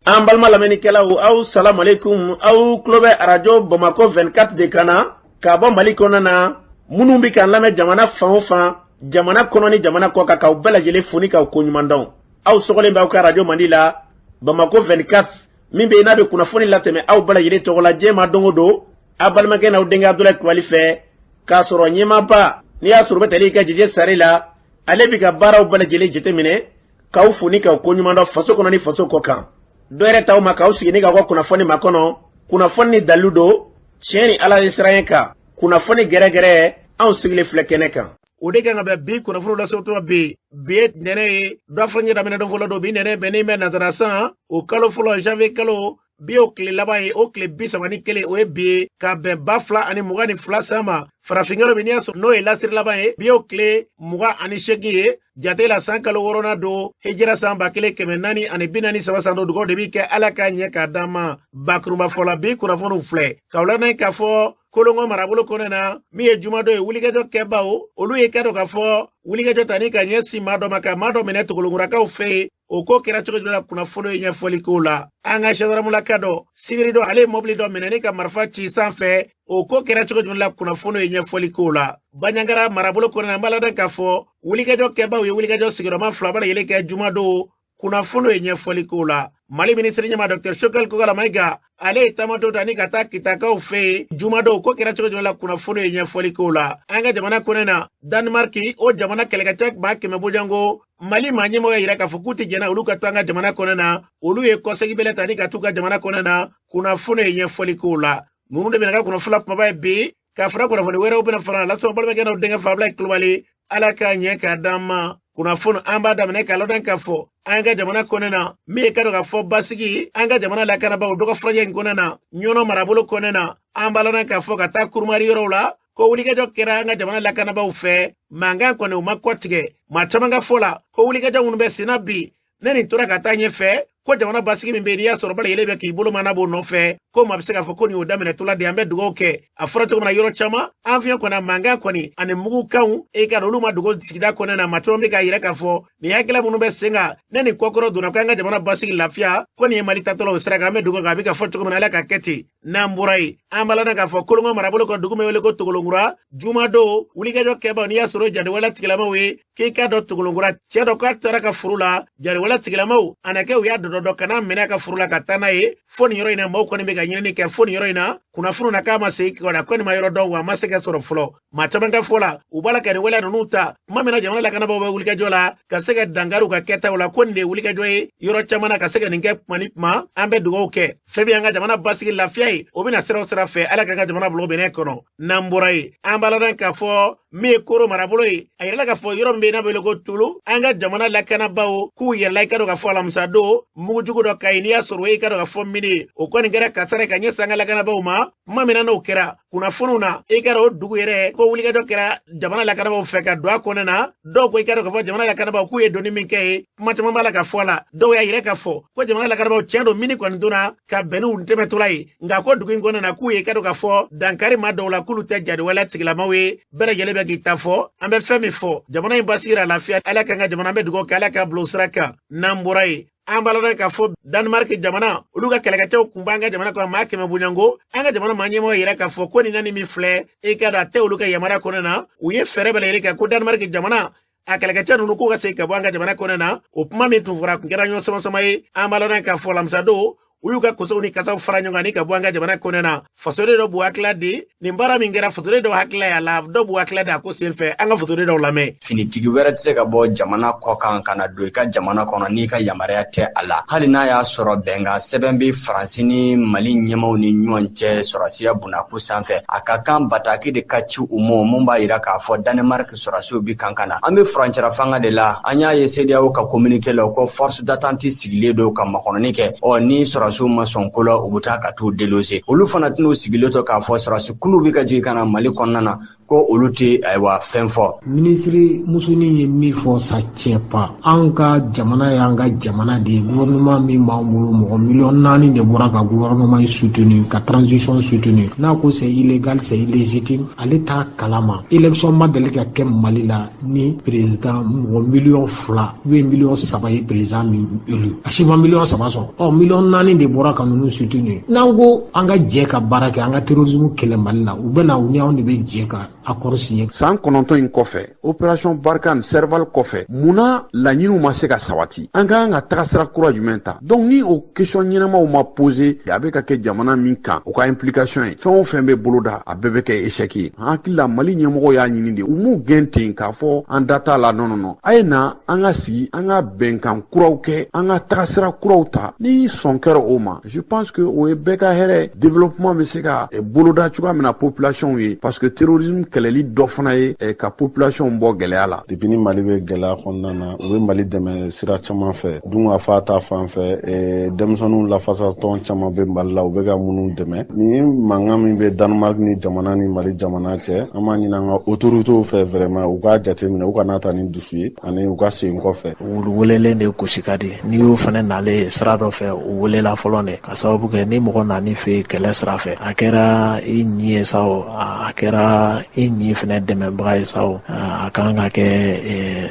An balma lamɛnnikɛlaw aw salam aleikum aw tulo bɛ arajo Bamako 24 de kan na ka bɔ Mali kɔnɔ na minnu bɛ k'an lamɛn jamana fan o fan jamana kɔnɔ ni jamana kɔ kan k'aw bɛɛ lajɛlen fo ni k'aw ko ɲuman dɔn. Aw sɔgɔlen b'aw ka arajo Mandi la Bamako 24 min bɛ yen n'a bɛ kunnafoni latɛmɛ aw bɛɛ lajɛlen tɔgɔ la diɲɛ ma don o don a balimakɛ n'aw denkɛ Abdulaye Kulibali fɛ k'a sɔrɔ ɲɛmaaba n'i y'a sɔrɔ o bɛ tali kɛ Jije Sare la ale bɛ ka baaraw bɛɛ lajɛlen jateminɛ k'aw fo ni k'aw ko ɲuman dɔn faso kɔnɔ ni faso kɔ kan. Dɔ yɛrɛ t'aw ma k'aw sigi ni k'aw ka kunnafoni ma kɔnɔ kunnafoni ni dalilu don tiɲɛ ni Ala ye siran kan kunnafoni gɛrɛgɛrɛ anw sigilen filɛ kɛnɛ kan. O de kan ka bɛn bi kunnafoni lasotuma bi ye nɛnɛ ye dɔ fɔ n yɛrɛ daminɛ don fɔlɔ don bi nɛnɛ bɛnnen bɛ natara san o kalo fɔlɔ janvier kalo bi o tile laban ye o tile 31 o ye bi ye ka bɛn 2022 san ma farafinkalo bɛ n'i y'a sɔrɔ n'o ye lasiri laban ye bi o tile 28 ye jate la san kalo 6 don hijira san 1443 san don dugawu de bi kɛ Ala ka ɲɛ k'a d'an ma bakurunba fɔla bi kunnafoniw filɛ k'aw lamɛn k'a fɔ Kolongo marabolo kɔnɔ na min ye jumadɔ ye wulikajɔ kɛbaw olu ye kɛ dɔ k'a fɔ wulikajɔ ta ni ka ɲɛsin maa dɔ ma ka maa dɔ minɛ Togolongurakaw fɛ yen o ko kɛra cogo jumɛn na kunnafoni ye ɲɛfɔli k'o la an ka gendarmulaka dɔ sibiri dɔ ale ye mobili dɔ minɛ ni ka marifa ci sanfɛ o ko kɛra cogo jumɛn na kunnafoni ye ɲɛfɔli k'o la Baɲaŋara marabolo kɔnɔ na an b'a ladɔn k'a fɔ wulikajɔ kɛbaw ye wulikajɔ sigiyɔrɔma 2 bɛɛ lajɛlen kɛ jumadon kunnafoni ye ɲɛfɔli k'o la Mali ministre ɲɛma Dr Shokal Kokala Mayiga ale ye taamato ta ni ka taa kitakaw fɛ yen jumadon ko kɛra cogo jumɛn na kunnafoni ye ɲɛfɔli k'o la an ka jamana kɔnɔ na Danemark o jamana kɛlɛkɛcɛ maa 100 bojango Mali maa ɲɛmɔgɔ yira k'a fɔ k'u tɛ jɛnna olu ka to an ka jamana kɔnɔ na olu ye kɔsegi bɛlɛ ta ni ka t'u ka jamana kɔnɔ na kunnafoni ye ɲɛfɔli k'o la ninnu de bɛna ka kunnafoni kumaba ye bi k'a fara kunnafoni wɛrɛw bɛna fara la lasɔrɔ balimakɛ n'aw denkɛ Abdulaye Kulibali Ala ka ɲɛ k'a d'an ma kunnafoni an b'a daminɛ k'a lɔn k'a fɔ an ka jamana kɔnɔ na min ye ka dɔ k'a fɔ basigi an ka jamana lakanabaw dɔgɔ furajɛ in kɔnɔ na ɲɔnɔ marabolo kɔnɔ na an b'a lɔn k'a fɔ ka taa kurumari yɔrɔw la ko wulikajɔ kɛra an ka jamana lakanabaw fɛ mankan kɔni u ma kɔtigɛ maa caman ka fɔ la ko wulikajɔ minnu bɛ senna bi ne nin tora ka taa ɲɛfɛ ko jamana basigi min bɛ n'i y'a sɔrɔ bala yɛlɛ bɛ k'i bolo mana b'o nɔfɛ ko maa bɛ se k'a fɔ ko nin y'o daminɛ tola de an bɛ dugawu kɛ a fɔra cogo min na yɔrɔ caman an fiɲɛ kɔni a mankan kɔni ani mugukanw e ka olu ma dogo sigida kɔnɔ na maa caman bɛ k'a yira k'a fɔ nin hakilila minnu bɛ sen kan ne nin kɔkɔrɔ donna ko an ka jamana basigi lafiya ko nin ye Mali tatɔla o sira kan an bɛ dugawu kɛ a bɛ ka fɔ cogo min na Ala ka kɛ ten n'an bɔra yen an b'a ladɔn k'a fɔ Kolongo marabolo kɔnɔ dugu bɛ wele ko Togolongura jumadon wulikajɔ kɛbaw n'i y'a sɔrɔ jadiwala tigilamaw ye k'i ka dɔ Togolongura cɛ dɔ k'a taara ka furu la jadiwala tigilamaw a na kɛ u y'a dɔdɔ kana minɛ ka furu la ka taa n'a ye fo nin yɔrɔ in na maaw kɔni bɛ ka ɲinini kɛ fo nin yɔrɔ in na kunnafoni na k'a ma segin kɔni a kɔni ma yɔrɔ dɔn wa a ma se ka sɔrɔ fɔlɔ maa caman ka fɔ la u b'a la ka nin waleya ninnu ta tuma min na jamana lakanabaw bɛ wulikajɔ la ka se ka dankari u ka kɛtaw la ko nin de ye wulikajɔ ye yɔrɔ caman na ka se ka nin kɛ kuma ni kuma an bɛ dugawu kɛ fɛn min an ka jamana basigi lafiya ye o bɛna sira o sira fɛ Ala ka jamana bolo bɛnɛ kɔnɔ n'an bɔra yen an b'a ladɔn k'a fɔ min ye Koro marabolo ye a yɛrɛ la k'a fɔ yɔrɔ min bɛ yen n'a bɛ wele ko Tulu an ka jamana lakanabaw k'u yɛrɛ la i ka dɔn k'a fɔ alamisa don mugujugu dɔ ka ɲi n'i y'a sɔrɔ i ka dɔn k'a fɔ mini o kɔni kɛra kasara ka ɲɛsin an ka lakanabaw ma kuma min na n'o kɛra kunnafoniw na i ka dɔn o dugu yɛrɛ ko wulikajɔ kɛra jamana lakanabaw fɛ ka don a kɔnɔ na dɔw ko i ka dɔn k'a fɔ jamana lakanabaw k'u ye doni min kɛ ye kuma caman b'a la ka fɔ a la dɔw y'a yɛrɛ k'a fɔ ko jamana lakanabaw tiɲɛ don mini kɔni donna ka bɛn n'u tɛmɛtɔla ye nka ko dugu in kɔnɔ na k'u ye i ka dɔn k'a fɔ dankari maa dɔw la k'olu tɛ jadiwala tigilamaw ye bɛɛ lajɛlen bɛ k'i ta fɔ an bɛ fɛn min fɔ jamana in basigira lafiya Ala ka jamana an bɛ dugawu kɛ Ala ka bila o sira kan n'an bɔra yen an b'a ladɔn k'a fɔ Danemark jamana olu ka kɛlɛkɛcɛw kun b'an ka jamana kɔnɔ maa 100 bojango an ka jamana maa ɲɛmɔgɔ yɛrɛ k'a fɔ ko nin na nin min filɛ e ka dɔn a tɛ olu ka yamaruya kɔnɔ na u ye fɛɛrɛ bɛɛ lajɛlen kɛ ko Danemark jamana a kɛlɛkɛcɛ ninnu k'u ka segin ka bɔ an ka jamana kɔnɔ na o kuma min tun fɔra kun kɛra ɲɔgɔn sama ye an b'a ladɔn k'a fɔ alamisa don u y'u ka kosow ni kasaw fara ɲɔgɔn kan ni ka bɔ an ka jamana kɔnɔ na fasoden dɔ b'u hakilila di nin baara min kɛra fasoden dɔw hakilila y'a la dɔw b'u hakilila di a ko senfɛ an ka fasoden dɔw lamɛn finitigi wɛrɛ tɛ se ka bɔ jamana kɔ kan ka na don i ka jamana kɔnɔ n'i ka yamaruya tɛ a la hali n'a y'a sɔrɔ bɛnkan sɛbɛn bɛ Faransi ni Mali ɲɛmaw ni ɲɔgɔn cɛ sɔrɔsiya bunako sanfɛ a ka kan bataki de ka ci u ma mun b'a yira k'a fɔ Danemark sɔrɔsiw bi kan na an bɛ furancɛra fanga de la an y'a ye CEDEAO ka communiqué la ko force d'attente sigilen don ka makɔnɔni kɛ ni sɔrɔsiw sɔrɔsiw ma sɔn ko la u bɛ taa ka t'u delose olu fana tɛn'u sigilen to k'a fɔ sɔrɔsi kulu bɛ ka jigin ka na Mali kɔnɔna na ko olu tɛ ayiwa fɛn fɔ. Ministre Musoni ye min fɔ sa tiɲɛ pa an ka jamana y'an ka jamana de ye gouvernement min b'an bolo mɔgɔ 4 de bɔra ka gouvernement soutenu ka transition soutenu n'a ko c'est illégal c'est illégitime ale t'a kalama élection ma deli ka kɛ Mali la ni président mɔgɔ 2 ou 3 ye président min élu a si ma 3 sɔrɔ 4 de bɔra ka ninnu soutenu n'an ko an ka jɛ ka baara kɛ an ka terrorisme kɛlɛ Mali la u bɛna u ni anw de bɛ jɛ ka accord signé. San 9 in kɔfɛ opération Barkhane Serval kɔfɛ munna laɲiniw ma se ka sabati an ka kan ka taga sira kura jumɛn ta donc ni o question ɲɛnamaw ma poser a bɛ ka kɛ jamana min kan o ka implication ye fɛn o fɛn bɛ boloda a bɛɛ bɛ kɛ échec ye an hakili la Mali ɲɛmɔgɔ y'a ɲini de u m'u gɛn ten k'a fɔ an da t'a la non a ye na an ka sigi an ka bɛnkan kuraw kɛ an ka taga sira kuraw ta ni sɔn kɛra o ma je pense que o ye bɛɛ ka hɛrɛ développement bɛ se ka boloda cogoya min na population ye parce que terrorisme kɛlɛli dɔ fana ye ka population bɔ gɛlɛya la. Depuis ni Mali bɛ gɛlɛya kɔnɔna na u bɛ Mali dɛmɛ sira caman fɛ dun ka fa ta fan fɛ denmisɛnninw lafasatɔn caman bɛ Mali la u bɛ ka minnu dɛmɛ ni mankan min bɛ Danemark ni jamana ni Mali jamana cɛ an b'a ɲini an ka autorités fɛ vraiment u k'a jateminɛ u kana ta ni dusu ye ani u ka segin kɔfɛ. Wulu welelen de gosi ka di n'i y'u fana nalen sira dɔ fɛ u welela fɔlɔ de ka sababu kɛ ni mɔgɔ nani fɛ kɛlɛ sira fɛ a kɛra i ɲi ye sa o a kɛra i ɲi fana dɛmɛbaga ye sa o a kan ka kɛ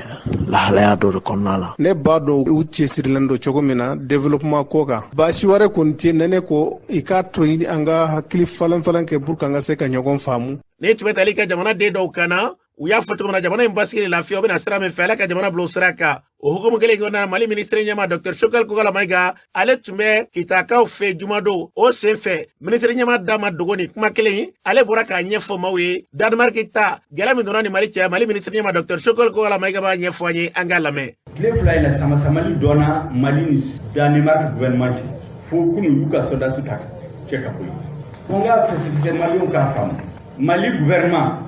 lahalaya dɔ de kɔnɔna la. Ne b'a dɔn u cɛsirilen don cogo min na développement ko kan baasi wɛrɛ kɔni tɛ ne ko i k'a to an ka hakili falen kɛ pour que an ka se ka ɲɔgɔn faamu. Ne tun bɛ tali ka jamana den dɔw kan na u y'a fɔ cogo min na jamana in basigi lafiya o bɛna sira min fɛ ala ka jamana bila o sira kan o hukumu kelen kɔnɔna na Mali ministre ɲɛma Dr Shokal Kokala Mayiga ale tun bɛ kitakaw fɛ jumadon o sen fɛ ministre ɲɛma Dama Dogo ni kuma kelen ale bɔra k'a ɲɛfɔ maaw ye Danemark ta gɛlɛya min donna ni Mali cɛ Mali ministre ɲɛma Dr Shokal Kokala Mayiga b'a ɲɛfɔ an ye an k'a lamɛn. Tile fila in na sama-samali donna Mali ni Danemark gouvernement cɛ fo kunu y'u ka soldats ta cɛ ka bɔ yen. Ko n k'a fɛsɛfɛsɛ Malienw k'a faamu Mali gouvernement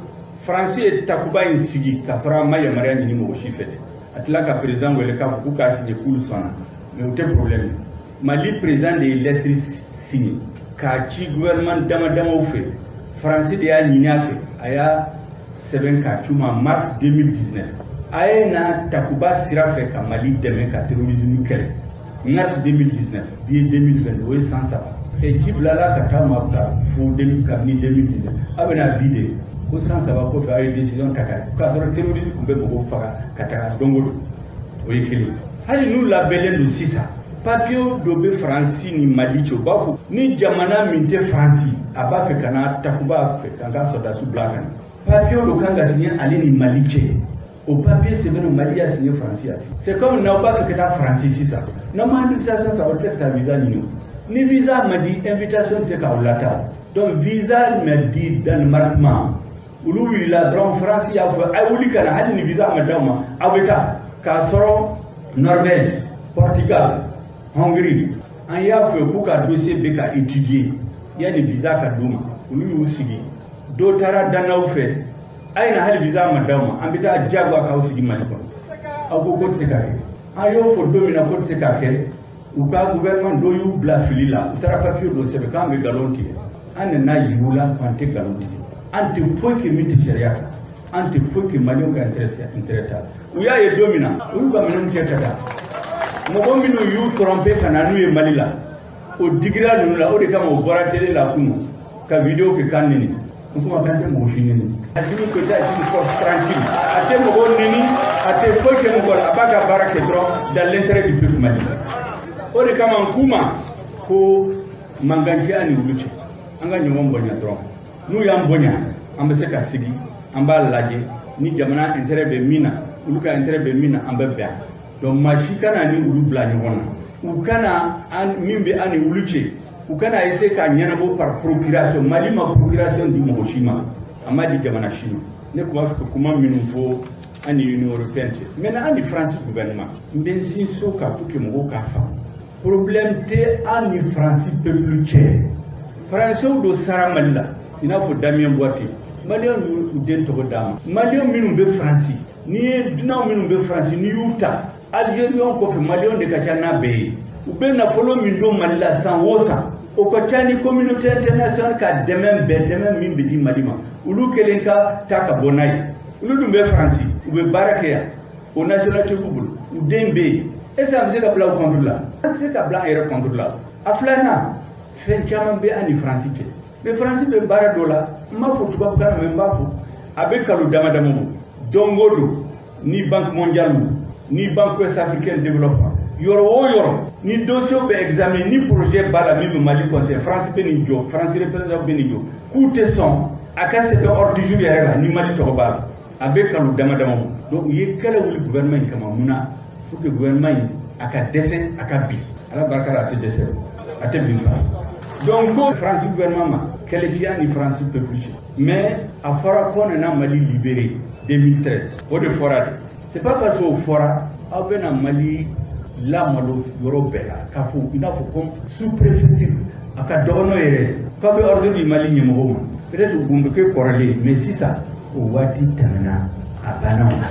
France ye takuba in sigi ka sɔrɔ a ma yamaruya ɲini mɔgɔ si fɛ dɛ a tila ka président wele k'a fɔ k'u k'a signé k'olu sɔnna mais o tɛ problème Mali président de ye lettre signé k'a ci gouvernement dama-damaw fɛ France de y'a ɲini a fɛ a y'a sɛbɛn k'a ci ma mars 2019 a ye na takuba sira fɛ ka Mali dɛmɛ ka terrorisme kɛlɛ mars 2019 bi ye 2022 o ye san 3 ji bilala ka taa ma fo kabini 2019 a bɛna bi de ko san 3 kɔfɛ a ye décision ta k'a sɔrɔ terrorisme tun bɛ mɔgɔw faga ka taga don o don o ye kelen hali n'u labɛnnen don sisan papier dɔ bɛ Faransi ni Mali cɛ u b'a fɔ ni jamana min tɛ Faransi a b'a fɛ ka na takuba fɛ ka n ka soldats bila ka na papier dɔ kan ka signer ale ni Mali cɛ o papier sɛbɛnni Mali y'a signé Faransi y'a signé c'est comme n'aw b'a fɛ ka taa Faransi sisan n'aw ma invitation sɔrɔ aw tɛ se ka taa visa ɲini ni visa ma di invitation tɛ se k'aw lataa donc visa ma di Danemark ma olu wulila dɔrɔn France y'a fɔ a wuli ka na hali ni visa ma d'aw ma aw bɛ taa k'a sɔrɔ Norvège Portugal Hongrie an y'a fɔ k'u ka dossier bɛ ka étudier yanni visa ka d'u ma olu y'u sigi dɔ taara danaw fɛ a ye na hali visa ma d'aw ma an bɛ taa diyagoya k'aw sigi Mali kɔnɔ aw ko tɛ se ka kɛ an y'o fɔ don min na ko tɛ se ka kɛ u ka gouvernement dɔ y'u bila fili la u taara papier dɔ sɛbɛn k'an bɛ nkalon tigɛ an nana yir'u la k'an tɛ nkalon tigɛ an tɛ foyi kɛ min tɛ sariya kan an tɛ foyi kɛ Malienw ka intérêt ta u y'a ye don min na u y'u ka minɛnw cɛ ka taa mɔgɔ minnu y'u tromper ka na n'u ye Mali la o digira ninnu la o de kama o bɔra télé la kunun ka vidéo kɛ kan nini n kuma kan tɛ mɔgɔ si nini Assimi Goïta est une force tranquille a tɛ mɔgɔ nini a tɛ foyi kɛ mɔgɔ la a b'a ka baara kɛ dɔrɔn dans l'intérêt du peuple malien o de kama n kuma ko mankanciya ni wulu cɛ an ka ɲɔgɔn bonya dɔrɔn n'u y'an bonya an bɛ se ka sigi an b'a lajɛ ni jamana intérêt bɛ min na olu ka intérêt bɛ min na an bɛ bɛn donc maa si kana ni olu bila ɲɔgɔn na u kana min bɛ an ni olu cɛ u kana essayer ka ɲɛnabɔ par procuration Mali ma procuration di mɔgɔ si ma a ma di jamana si ma ne tun b'a fɛ ka kuma minnu fɔ an ni Union européenne cɛ maintenant an ni France gouvernement n bɛ n sinsin o kan pour que mɔgɔw k'a faamu problème tɛ an ni France peuple cɛ Français dɔ sara Mali la i n'a fɔ Damien Boite Maliens y'u den tɔgɔ d'a ma Maliens minnu bɛ France n'i ye dunanw minnu bɛ France n'i y'u ta Algériens kɔfɛ Maliens de ka ca n'a bɛɛ ye u bɛ nafolo min don Mali la san o san o ka ca ni communauté internationale ka dɛmɛ min bɛ di Mali ma olu kelen ka taa ka bɔ n'a ye olu dun bɛ Faransi u bɛ baara kɛ yan o nationalité b'u bolo u den bɛ yen est-ce que an bɛ se ka bila u contre la an tɛ se ka bila an yɛrɛ contre la a filanan fɛn caman bɛ an ni Faransi cɛ mais Faransi bɛ baara dɔ la n m'a fɔ tubabukan na mais n b'a fɔ a bɛ kalo dama dama bɔ don o don ni Banque mondiale ni Banque ouest africaine de développement yɔrɔ o yɔrɔ ni dossier bɛ examiner ni projet b'a la min bɛ Mali conseil France bɛ nin jɔ France représentant bɛ nin jɔ k'u tɛ sɔn a ka sɛbɛn ordre du jour yɛrɛ la ni Mali tɔgɔ b'a la a bɛ kalo dama dama bɔ donc u ye kɛlɛ wuli gouvernement in kama mun na pour que gouvernement in a ka dɛsɛ a ka bin ala barika la a tɛ dɛsɛ a tɛ bin fana donc ko France gouvernement ma kɛlɛciya ni France peuple cɛ mais a fɔra ko nana Mali libérer 2013 o de fɔra de c'est pas parce que o fɔra aw bɛna Mali lamalo yɔrɔ bɛɛ la k'a fɔ i n'a fɔ ko sous-préfecture a ka dɔgɔ n'o yɛrɛ k'aw bɛ ordre di Mali ɲɛmɔgɔw ma peut-être u bɛ kɛ kɔrɔlen mais sisan o waati tɛmɛna a banna o la.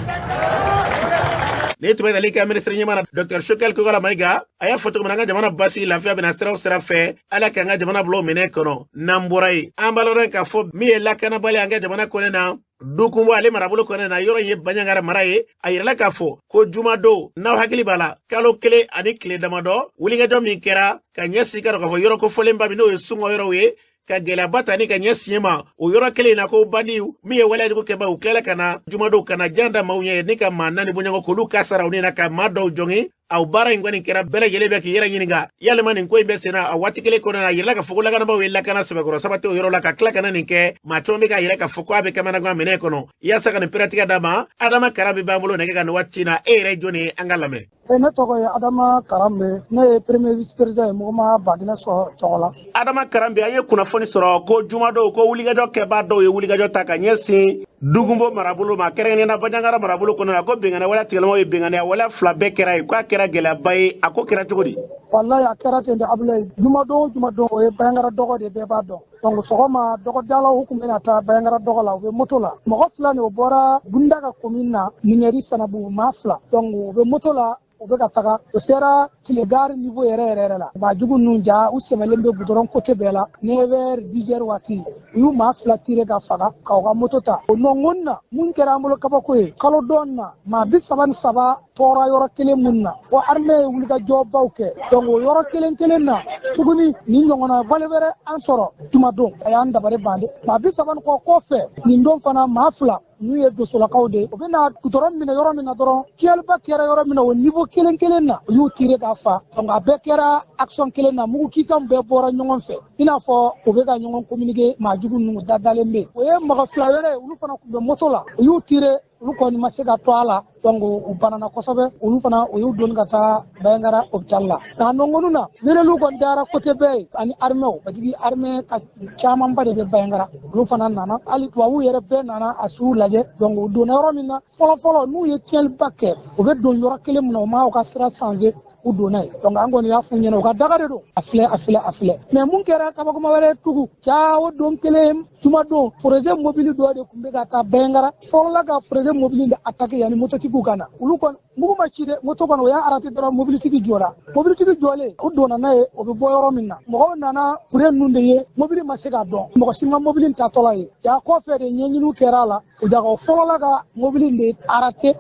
ne tun bɛ tali kɛ ministre ɲɛma Dr Choguel Kokala Mayiga a y'a fɔ cogo min na an ka jamana basi lafiya bɛna sira o sira fɛ ala k'an ka jamana bila o minɛ kɔnɔ n'an bɔra yen an b'a lɔn k'a fɔ min ye lakanabali an ka jamana kɔnɛ na dukunbɔ ale marabolo kɔnɛ na yɔrɔ in ye Baɲangara mara ye a yirala k'a fɔ ko jumadon n'aw hakili b'a la kalo kelen ani tile damadɔ wulikajɔ min kɛra ka ɲɛsigi ka dɔn k'a fɔ yɔrɔ kofɔlenba min n'o ye sungɔ yɔrɔw ye ka gɛlɛyaba ta ni ka ɲɛ siɲɛ ma o yɔrɔ kelen na ko bandiw min ye waleyajugu kɛba u tilala ka na jumadow ka na jan da maaw ɲɛ ni ka maa naani bɔɲɔgɔn k'olu ka saraw ni na ka maa dɔw jɔngi aw baara in kɔni kɛra bɛɛ lajɛlen bɛ k'i yɛrɛ ɲininka yalima nin ko in bɛ sen na a waati kelen kɔnɔ na a yirala k'a fɔ ko lakanabaw ye lakana sɛbɛkɔrɔ sabati o yɔrɔ la ka tila ka na nin kɛ maa caman bɛ k'a yɛrɛ k'a fɔ ko a bɛ kamanagan minɛ kɔnɔ yaasa ka nin pɛrɛtigɛ d'a ma Adama Karambe b'an bolo nɛgɛ ka nin waati na e yɛrɛ jɔn ye an ka lamɛn. ne tɔgɔ ye Adama Karambe ne ye premier vice président ye mɔgɔ ma Baginɛ sɔrɔ tɔgɔ la. Adama Karambe an ye kunnafoni sɔrɔ ko jumadon ko wulikajɔ kɛbaa dɔw ye wulikajɔ ta ka ɲɛsin dugunbɔ marabolo ma kɛrɛnkɛrɛnnenya Baɲangara marabolo kɔnɔ na ko bɛnganiya wale tigɛlamaw ye bɛnganiya wale fila bɛɛ kɛra ye k'a kɛra gɛlɛyaba ye a ko kɛra cogo di. Wallahi a kɛra ten de Abulaye jumadon o ye Baɲangara dɔgɔ de bɛɛ b'a dɔn donc sɔgɔma dɔgɔdalaw u kun bɛna taa Baɲangara dɔgɔ la u bɛ moto la mɔgɔ fila ni o bɔra Bundaga commune na Nimeri Sanabu maa fila donc u bɛ moto la u bɛ ka taga o sera Tilegari niveau yɛrɛ la maajugu ninnu ja u sɛmɛlen bɛ goudron côté bɛɛ la 9h 10h waati u y'u maa fila tire ka faga k'aw ka moto ta o nɔngɔn na mun kɛra an bolo kabako ye kalo dɔɔni na maa 37 tɔɔra yɔrɔ kelen mun na o armée ye wulikajɔbaw kɛ donc o yɔrɔ kelen na tuguni nin ɲɔgɔnna wale wɛrɛ an sɔrɔ jumadon a y'an dabari bande maa 30 kɔ kɔfɛ nin don fana maa fila n'u ye dosolakaw de u bɛna goudron minɛ yɔrɔ min na dɔrɔn fiyɛliba kɛra yɔrɔ min na o niveau kelen na u y'u tire k'a fa donc a bɛɛ kɛra action kelen na mugu kikan bɛɛ bɔra ɲɔgɔn fɛ i n'a fɔ u bɛ ka ɲɔgɔn communiquer maajugu ninnu dadalen bɛ o ye mɔgɔ fila wɛrɛ ye olu fana tun bɛ moto la u y'u tire olu kɔni ma se ka to a la donc u banana kosɛbɛ olu fana u y'u doni ka taa Baɲangara hôpital la nka nɔngɔnu na miirɛliw kɔni dara côté bɛɛ ye ani armée parce que armée ka camanba de bɛ Baɲangara olu fana nana hali tubabuw yɛrɛ bɛɛ nana a sugu lajɛ donc u donna yɔrɔ min na fɔlɔ n'u ye tiɲɛliba kɛ u bɛ don yɔrɔ kelen min na u ma u ka sira changer u donna ye donc an kɔni y'a f'u ɲɛna u ka daga de don a filɛ mais mun kɛra kabakoma wɛrɛ tugu ja o don kelen jumadon projet mobile dɔ de tun bɛ ka taa Baɲangara fɔlɔla ka projet mobile de attaquer yani mototigiw ka na olu kɔni mugu ma ci dɛ moto kɔni o y'a arrêté dɔrɔn mobilitigi jɔra mobilitigi jɔlen u donna n'a ye o bɛ bɔ yɔrɔ min na mɔgɔw nana kure ninnu de ye mobili ma se ka dɔn mɔgɔ si ma mobili tatɔla ye ja kɔfɛ de ɲɛɲiniw kɛra a la o daga o fɔlɔla ka mobili de arrêté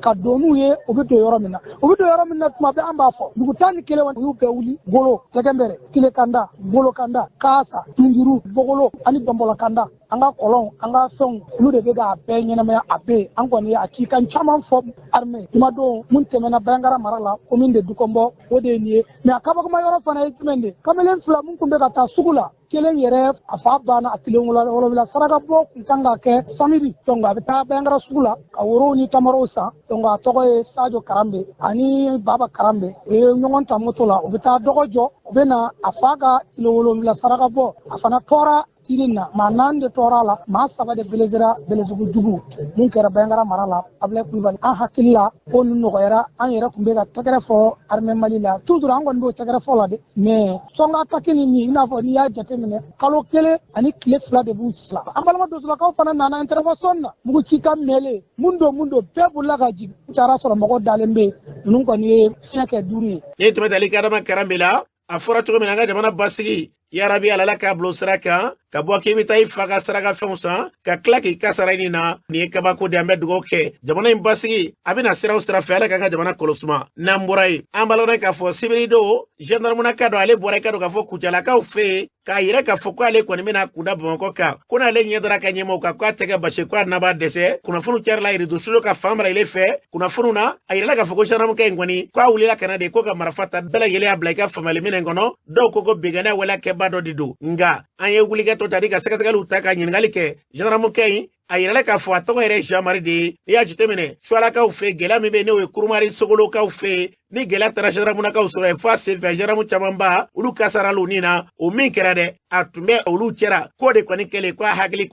ka don n'u ye o bɛ don yɔrɔ min na tuma bɛɛ an b'a fɔ dugu tan ni kelen u y'u bɛɛ wuli Golo Tɛgɛnbɛrɛ Tilekanda Golokanda Kaasa Tunjuru Bogolo ani Bambolakanda an ka kɔlɔnw an ka fɛnw olu de bɛ k'a bɛɛ ɲɛnamaya a bɛ yen an kɔni ye a cikan caman fɔ armée jumadon mun tɛmɛna Baɲangara mara la commune de Dukɔnbɔ o de ye nin ye mais a kabakoma yɔrɔ fana ye jumɛn de kamalen fila mun tun bɛ ka taa sugu la kelen yɛrɛ a fa banna a tile wolonwula saraka bɔ kun kan ka kɛ samedi donc a bɛ taa Baɲangara sugu la ka worow ni tamaraw san donc a tɔgɔ ye Sadio Karambe ani Baba Karambe u ye ɲɔgɔn ta moto la u bɛ taa dɔgɔ jɔ u bɛ na a fa ka tile wolonwula saraka bɔ a fana tɔɔra kirin na ma nan de torala ma saba de belezera belezugu jugu mun kera bangara marala Ablaye Coulibaly an hakilla ko nu nogoyara an yɛrɛ kun bɛ ka tɛgɛrɛ fɔ armée Mali la toujours an kɔni b'o tɛgɛrɛ fɔ la de mais sɔnga attaque ni i n'a fɔ n'i y'a jateminɛ kalo kelen ani tile fila de b'u sila an balima donsolakaw fana nana intervention na mugu ci ka mɛlen mun don bɛɛ bolila ka jigin cara sɔrɔ mɔgɔ dalen bɛ ninnu kɔni ye fiɲɛ kɛ duuru ye ni tɛmɛ tali kadama karambe la a fɔra cogo min na an ka jamana basigi yarabi alala k'a bilo sira kan ka bɔ k'i bɛ taa i fa ka saraka fɛnw san ka tila k'i ka sara ɲini na nin ye kabako de an bɛ dugawu kɛ jamana in basigi a bɛna sira o sira fɛ ala k'an ka jamana kɔlɔsuma n'an bɔra yen an balona k'a fɔ sibiri don gendarme ka dɔn ale bɔra i ka dɔn k'a fɔ kucalakaw fɛ yen k'a yɛrɛ k'a fɔ ko ale kɔni bɛna kunda bamakɔ kan ko n'ale ɲɛ dara ka ɲɛmaw kan k'a tɛgɛ basi ko a naba dɛsɛ kunnafoniw cɛrila réseaux sociaux ka fan bara ile fɛ kunnafoniw na a yirala k'a fɔ ko gendarme in kɔni ko a wulila ka na de ko ka marifa ta bɛɛ lajɛlen y'a bila i ka faamuyali minɛn kɔnɔ dɔw ko ko bɛngɛnɛ wala kɛba dɔ de don nga an ye wulikɛtɔ tari ka sɛgɛsɛgɛliw ta ka ɲininkali kɛ gendarme in a yirala k'a fɔ a tɔgɔ yɛrɛ Jean-Marie de ye n'i y'a jateminɛ sualakaw fɛ gɛlɛya min bɛ n'o ye kurumari sogolokaw fɛ ni gɛlɛya taara gendarmenakaw sɔrɔ yen fo a senfɛ gendarme camanba olu kasarala u nin na o min kɛra dɛ a tun bɛ olu cɛra k'o de kɔni kɛlen ko a hakili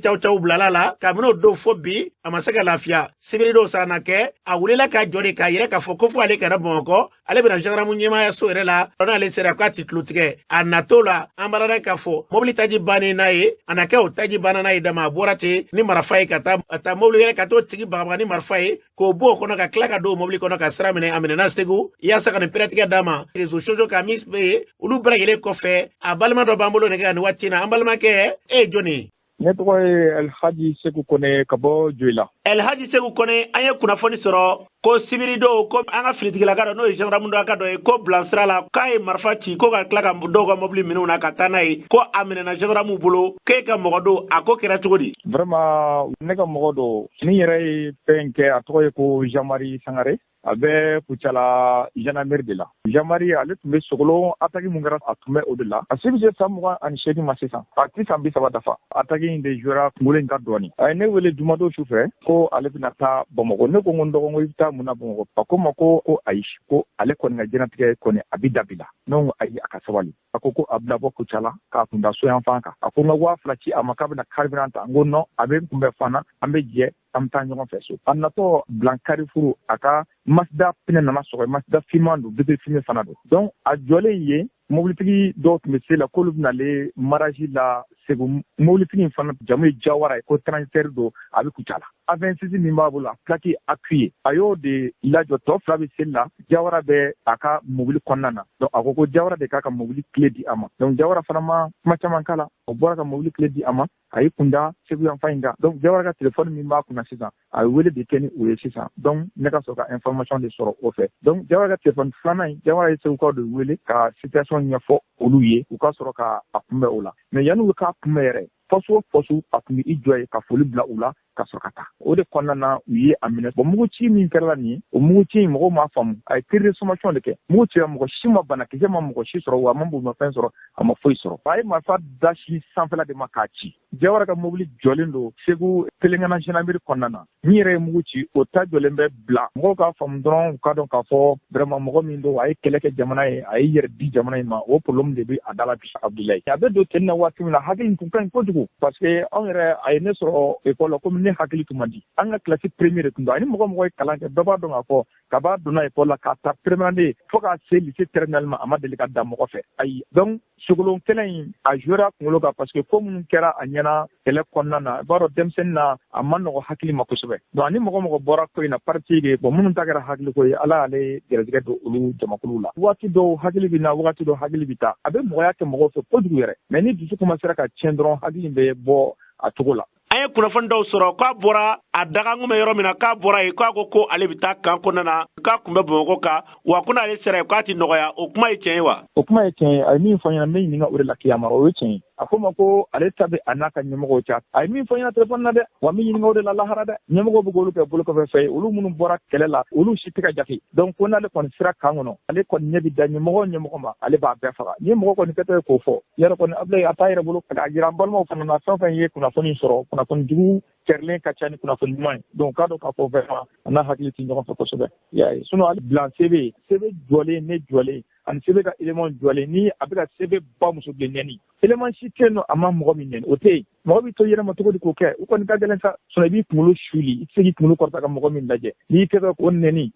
caw bilala la kabini o don fo bi a ma se ka lafiya sibiri dɔw sarana kɛ a wulila k'a jɔ de k'a yɛrɛ k'a fɔ ko fo ale kana Bamakɔ ale bɛna gendarme ɲɛmayaso yɛrɛ la n'ale sera k'a ti tulo tigɛ a natɔ la an balala k'a fɔ mobili taji bannen n'a ye a na kɛ o taji banna n'a ye dama a bɔra ten ni marifa ye ka taa mobili yɛrɛ ka t'o tigi bagabaga ni marifa ye k'o bɔ o kɔnɔ ka tila ka don mobili kɔnɔ ka sira minɛ a minɛna Segu yaasa ka nin pɛrɛtigɛ d'a ma réseaux sociaux ka min bɛ yen olu bɛɛ lajɛlen kɔfɛ a balima dɔ b'an bolo nɛgɛ ka nin waati in na an balimakɛ e ye jɔnni ne tɔgɔ ye Elhaji Segu Kone ka bɔ Joyila. Elhaji Segu Kone an ye kunnafoni sɔrɔ ko sibiri don ko an ka finitigilaka dɔ n'o ye gendarme dɔ ka dɔ ye ko bilasira la k'a ye marifa ci ko ka tila ka dɔw ka mobili minɛw na ka taa n'a ye ko a minɛna gendarme bolo k'e ka mɔgɔ don a ko kɛra cogo di. Vraiment ne ka mɔgɔ don ni yɛrɛ ye fɛn kɛ a tɔgɔ ye ko Jean-Marie Sangare a bɛ Kucala gendarmerie de la. Jean-Marie ale tun bɛ Sogolon attaque mun kɛra a tun bɛ o de la. A se bɛ se san 28 ma sisan a ti san 30 dafa attaque in de jouera kunkolo in ka dɔɔni. A ye ne wele jumadon su fɛ ko ale bɛna taa Bamakɔ ne ko n dɔgɔ ko i bɛ taa mun na Bamakɔ a ko ma ko ayi ko ale kɔni ka diɲɛnatigɛ kɔni a bɛ dabila ne ko ayi a ka sabali a ko a bɛna bɔ Kucala k'a kun da so yan fan kan a ko n ka 2000 ci a ma k'a bɛna carburant ta n ko non a bɛ n kunbɛn fana an bɛ jɛ an bɛ taa ɲɔgɔn fɛ so a natɔ Blancari furu a ka Mazda pinɛ nana sɔgɔ Mazda finman don bébé fini fana don donc a jɔlen ye mobilitigi dɔw tun bɛ se la k'olu bɛna ale maraji la Segu mobilitigi in fana jamu ye Jawara ye ko transitaire don a bɛ Kucala A26 min b'a bolo a plaque appuyé a y'o de lajɔ tɔ fila bɛ seli la Jawara bɛ a ka mobili kɔnɔna na donc a ko Jawara de k'a ka mobili clé di a ma donc Jawara fana ma kuma caman k'a la o bɔra ka mobili clé di a ma a y'i kunda Segu yan fan in kan donc Jawara ka téléphone min b'a kunna sisan a ye wele de kɛ ni o ye sisan donc ne ka sɔrɔ ka information de sɔrɔ o fɛ donc Jawara ka téléphone filanan in Jawara ye Segukaw de wele ka situation ɲɛfɔ olu ye u ka sɔrɔ ka a kunbɛn o la mais yanni u k'a kunbɛn yɛrɛ fɔsu a tun bɛ i jɔ ye ka foli bila u la ka sɔrɔ ka taa o de kɔnɔna na u ye a minɛ bon muguci min kɛra nin ye o muguci in mɔgɔw m'a faamu a ye cri de sommation de kɛ mugu cira mɔgɔ si ma banakisɛ ma mɔgɔ si sɔrɔ wa a ma bolimafɛn sɔrɔ a ma foyi sɔrɔ a ye marifa da si sanfɛla de ma k'a ci Jawara ka mobili jɔlen don Segu Telangana gendarmerie kɔnɔna na min yɛrɛ ye mugu ci o ta jɔlen bɛ bila mɔgɔw k'a faamu dɔrɔn u ka dɔn k'a fɔ vraiment mɔgɔ min don a ye kɛlɛ kɛ jamana ye a ye yɛrɛ di jamana in ma o problème de bɛ a da la bi Abdoulaye a bɛ don tenni na waati min na hakili tun ka ɲi kojugu parce que anw yɛrɛ a ye ne sɔrɔ école la komi ne hakili tun man di an ka classe première de tun don ani mɔgɔ ye kalan kɛ bɛɛ b'a dɔn k'a fɔ k'a donna école la k'a ta première année fo k'a se lycée terminale ma a ma deli ka da mɔgɔ fɛ ayi donc Sogolon kɛlɛ in a jouera kunkolo kan parce que ko minnu kɛra a ɲɛna kɛlɛ kɔnɔna na i b'a dɔn denmisɛnnin na a ma nɔgɔ hakili ma kosɛbɛ donc ani mɔgɔ bɔra ko in na parti de bon minnu ta kɛra hakili ko ye ala y'ale gɛrɛsigɛ don olu jamakulu la waati dɔw hakili bɛ na wagati dɔw hakili bɛ taa a bɛ mɔgɔya kɛ mɔgɔw fɛ kojugu yɛrɛ mais ni dusu commencera ka tiɲɛ dɔrɔn hakili bɛ bɔ a cogo la an ye kunnafoni dɔw sɔrɔ k'a bɔra a dagangun bɛ yɔrɔ min na k'a bɔra yen k'a ko ale bɛ taa kan kɔnɔna na k'a kun bɛ Bamakɔ kan wa ko n'ale sera yen k'a ti nɔgɔya o kuma ye tiɲɛ ye wa o kuma ye tiɲɛ ye a ye min fɔ n ɲɛna n bɛ ɲininka o de la kiyama o ye tiɲɛ ye a ko ma ko ale ta bɛ a n'a ka ɲɛmɔgɔw cɛ a ye min fɔ n ɲɛna téléphone na dɛ wa n bɛ ɲininka o de la lahara dɛ ɲɛmɔgɔw bɛ k'olu kɛ bolo kɔfɛ fɛn ye olu minnu bɔra kɛlɛ la olu si tɛ ka jate donc ko n'ale kɔni sera kan kɔnɔ ale kɔni ɲɛ bɛ da ɲɛmɔgɔ ma ale b'a bɛɛ faga ni mɔgɔ kɔni kɛtɔ ye k'o fɔ yɛrɛ kɔni Abdoulaye a t'a yɛrɛ bolo ka jira an balimaw fana na fɛn fɛn ye kunnafoni sɔrɔ kunnafoni jugu kɛrɛlen ka ca ni kunnafoni ɲuman ye donc k'a dɔn k'a fɔ vraiment an n'a hakili ti ɲɔgɔn fɛ kosɛbɛ i y'a ye sinon hali bilan sebe jɔlen ne jɔlen ani sebe ka élément jɔlen ni a bɛ ka sebe ba muso de nɛni élément si tɛ yen nɔ a ma mɔgɔ min nɛni o tɛ yen mɔgɔ b'i to yɛlɛma cogo di k'o kɛ o kɔni ka gɛlɛn sa sinon i b'i kunkolo suli i tɛ se k'i kunkolo kɔrɔta ka mɔgɔ min lajɛ n'i tɛ fɛ k'o nɛni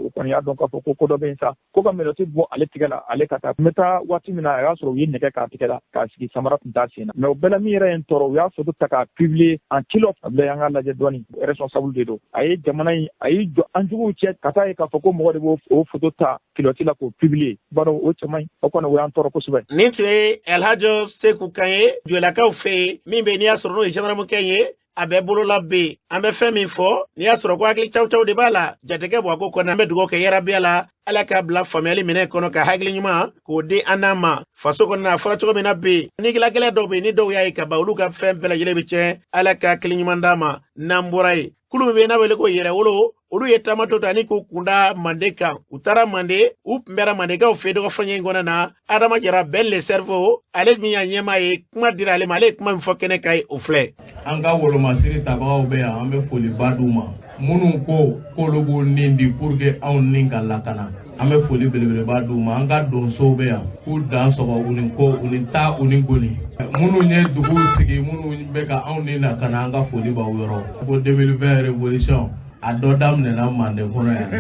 o kɔni y'a dɔn k'a fɔ ko dɔ bɛ yen sa ko ka mɛlɛti bɔ ale tigɛ la ale ka taa n bɛ taa waati min na a y'a sɔrɔ u ye nɛgɛ k'a tigɛ la k'a sigi samara tun t'a sen na mais o bɛɛ la min yɛrɛ ye n tɔɔrɔ u y'a photo ta k'a publier en kilo a bila an ka lajɛ dɔɔni responsable de don a ye jamana in a y'i jɔ an juguw cɛ ka taa ye k'a fɔ ko mɔgɔ de b'o photo ta kiloti la k'o publier b'a dɔn o cɛman o kɔni o y'an tɔɔrɔ kosɛbɛ. nin tun ye Elhajo Seku kan ye jolakaw fɛ yen min bɛ n'i y'a sɔrɔ n'o ye gendarme ye a bɛɛ bolola be an bɛ fɛn min fɔ n'i y'a sɔrɔ ko hakili caw de b'a la jatigɛ bɔ a ko kɔnɔ an bɛ dugawu kɛ yarabiya la ala k'a bila faamuyali minɛ kɔnɔ ka hakili ɲuman k'o di an n'a ma faso kɔnɔ a fɔra cogo min na be ni gilagɛlɛ dɔw be ni dɔw y'a ye ka ban olu ka fɛn bɛɛ lajɛlen bɛ tiɲɛ ala ka hakili ɲuman d'a ma n'an bɔra ye kulu min bɛ n'a wele ko yɛrɛwolo olu ye taamato ta ni k'u kunda mande kan u taara mande u kunbɛra mandekaw fɛ dɔgɔfɔɲɛ in kɔnɔ na adama jara bɛn le cerveau ale min y'a ɲɛmaa ye kuma dira ale ma ale ye kuma min fɔ kɛnɛ ka ye o filɛ an ka wolomasiri tabagaw bɛ yan an bɛ foliba d'u ma minnu ko k'olu b'u nin di pour que anw nin ka lakana an bɛ foli belebeleba d'u ma an ka donsow bɛ yan k'u dan sɔgɔ u ni ko u ni ta u ni goni minnu ye duguw sigi minnu bɛ ka anw ni lakana an ka foli b'aw yɔrɔ ko 2020 révolution a dɔ daminɛna mande kɔnɔ yan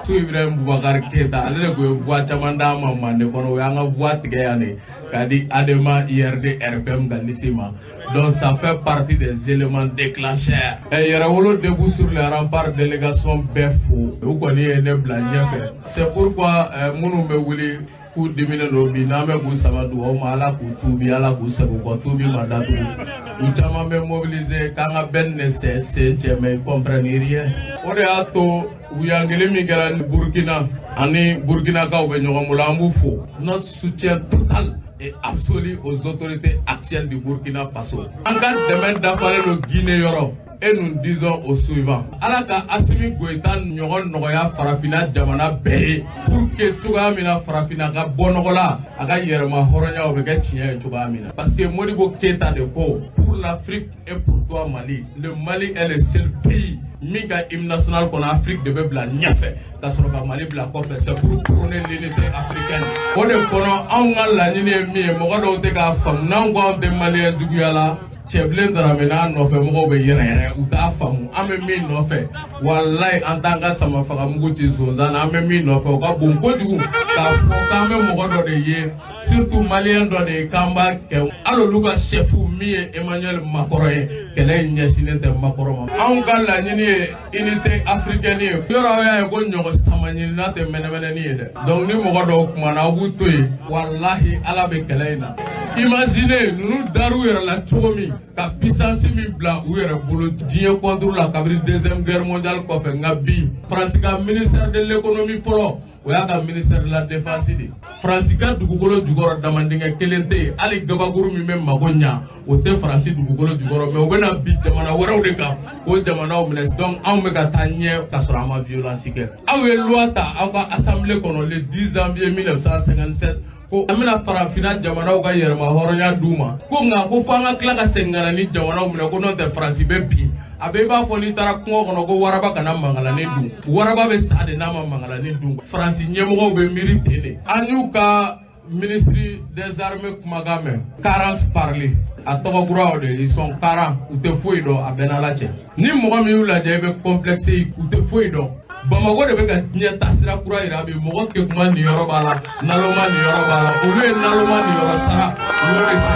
su Ibrahim Boubacar Keita ale de ko ye voix caman d'a ma mande kɔnɔ o y'an ka voix tigɛ yan de k'a di ADEMA IRD RPM ka liste ma donc ça fait partie des éléments déclencheurs yɛrɛwolo debout sur les remparts délégation bɛɛ fo u kɔni ye ne bila ɲɛfɛ c'est pourquoi minnu bɛ wuli k'u diminen don bi n'an bɛ k'u sama dugawu ma ala k'u tuubi ala k'u sago kɔ tuubi ma datugu u caman bɛ mobiliser k'an ka bɛn ne sen cɛ mais ils comprennent rien o de y'a to u yankelen min kɛra Burkina ani Burkinakaw bɛ ɲɔgɔn bolo an b'u fo notre soutien total et absolu aux autorités actuelles du Burkina Faso an ka dɛmɛ dafalen don Guinée yɔrɔ et nous disons au suivant ala ka Assimi Goïta ɲɔgɔn nɔgɔya farafina jamana bɛɛ ye pour que cogoya min na farafina ka bɔ nɔgɔ la a ka yɛrɛma hɔrɔnyaw bɛ kɛ tiɲɛ ye cogoya min na parce que Modibo Keita de ko pour l'Afrique et pour toi Mali le Mali est le seul pays min ka hymne national kɔnɔ Afrique de bɛ bila ɲɛfɛ ka sɔrɔ ka Mali bila kɔfɛ c'est pour prôner l'unité africaine o de kɔnɔ anw ka laɲini ye min ye mɔgɔ dɔw tɛ k'a faamu n'anw ko an tɛ maliyɛn juguya la cɛbilen Darame n'a nɔfɛ mɔgɔw bɛ yɛrɛ u t'a faamu an bɛ min nɔfɛ walayi an t'an ka sama faga mugu ci sonsan na an bɛ min nɔfɛ o ka bon kojugu k'a fɔ k'an bɛ mɔgɔ dɔ de ye surtout maliyɛn dɔ de ye k'an b'a kɛ hali olu ka chɛfu min ye Emmanuel Macron ye kɛlɛ in ɲɛsinnen tɛ Macron ma anw ka laɲini ye unité africaine ye yɔrɔ aw y'a ye ko ɲɔgɔn sama ɲinina tɛ mɛnɛmɛnɛni ye dɛ donc ni mɔgɔ dɔw kumana aw b'u to yen walahi ala bɛ kɛlɛ in na imaginez ninnu dar'u yɛrɛ la cogo min ka puissance min bila u yɛrɛ bolo diɲɛ contre la kabiri deuxième guerre mondiale kɔfɛ nka bi France ka ministère de l'économie fɔlɔ o y'a ka ministère de la défense de France ka dugukolo jukɔrɔ damandingɛ kelen tɛ yen hali gabakuru min bɛ mago ɲa o tɛ France dugukolo jukɔrɔ mais u bɛna bi jamana wɛrɛw de kan o jamanaw minɛ donc anw bɛ ka taa ɲɛ ka sɔrɔ an ma violence kɛ aw ye loi ta aw ka assemblée kɔnɔ le 10 janvier 1957 ko an bɛna farafina jamanaw ka yɛrɛma hɔrɔnya d'u ma ko nka ko fo an ka tila ka segin ka na ni jamanaw minɛ ko n'o tɛ faransi bɛ bi a bɛ i b'a fɔ n'i taara kungo kɔnɔ ko waraba kana mangalanin dun waraba bɛ sa de n'a ma mangalanin dun faransi ɲɛmɔgɔw bɛ miiri ten de an y'u ka ministre des armées kumakan mɛn carence parler a tɔgɔ kuraw de ils sont 40 u tɛ foyi dɔn a bɛɛ n'ala cɛ ni mɔgɔ min y'u lajɛ i bɛ complexe u tɛ foyi dɔn Bamako de bɛ ka diɲɛ taasira kura yira bi mɔgɔ kɛ kuma niyɔrɔ b'a la naloma niyɔrɔ b'a la olu ye naloma niyɔrɔ sara u y'o de cɛ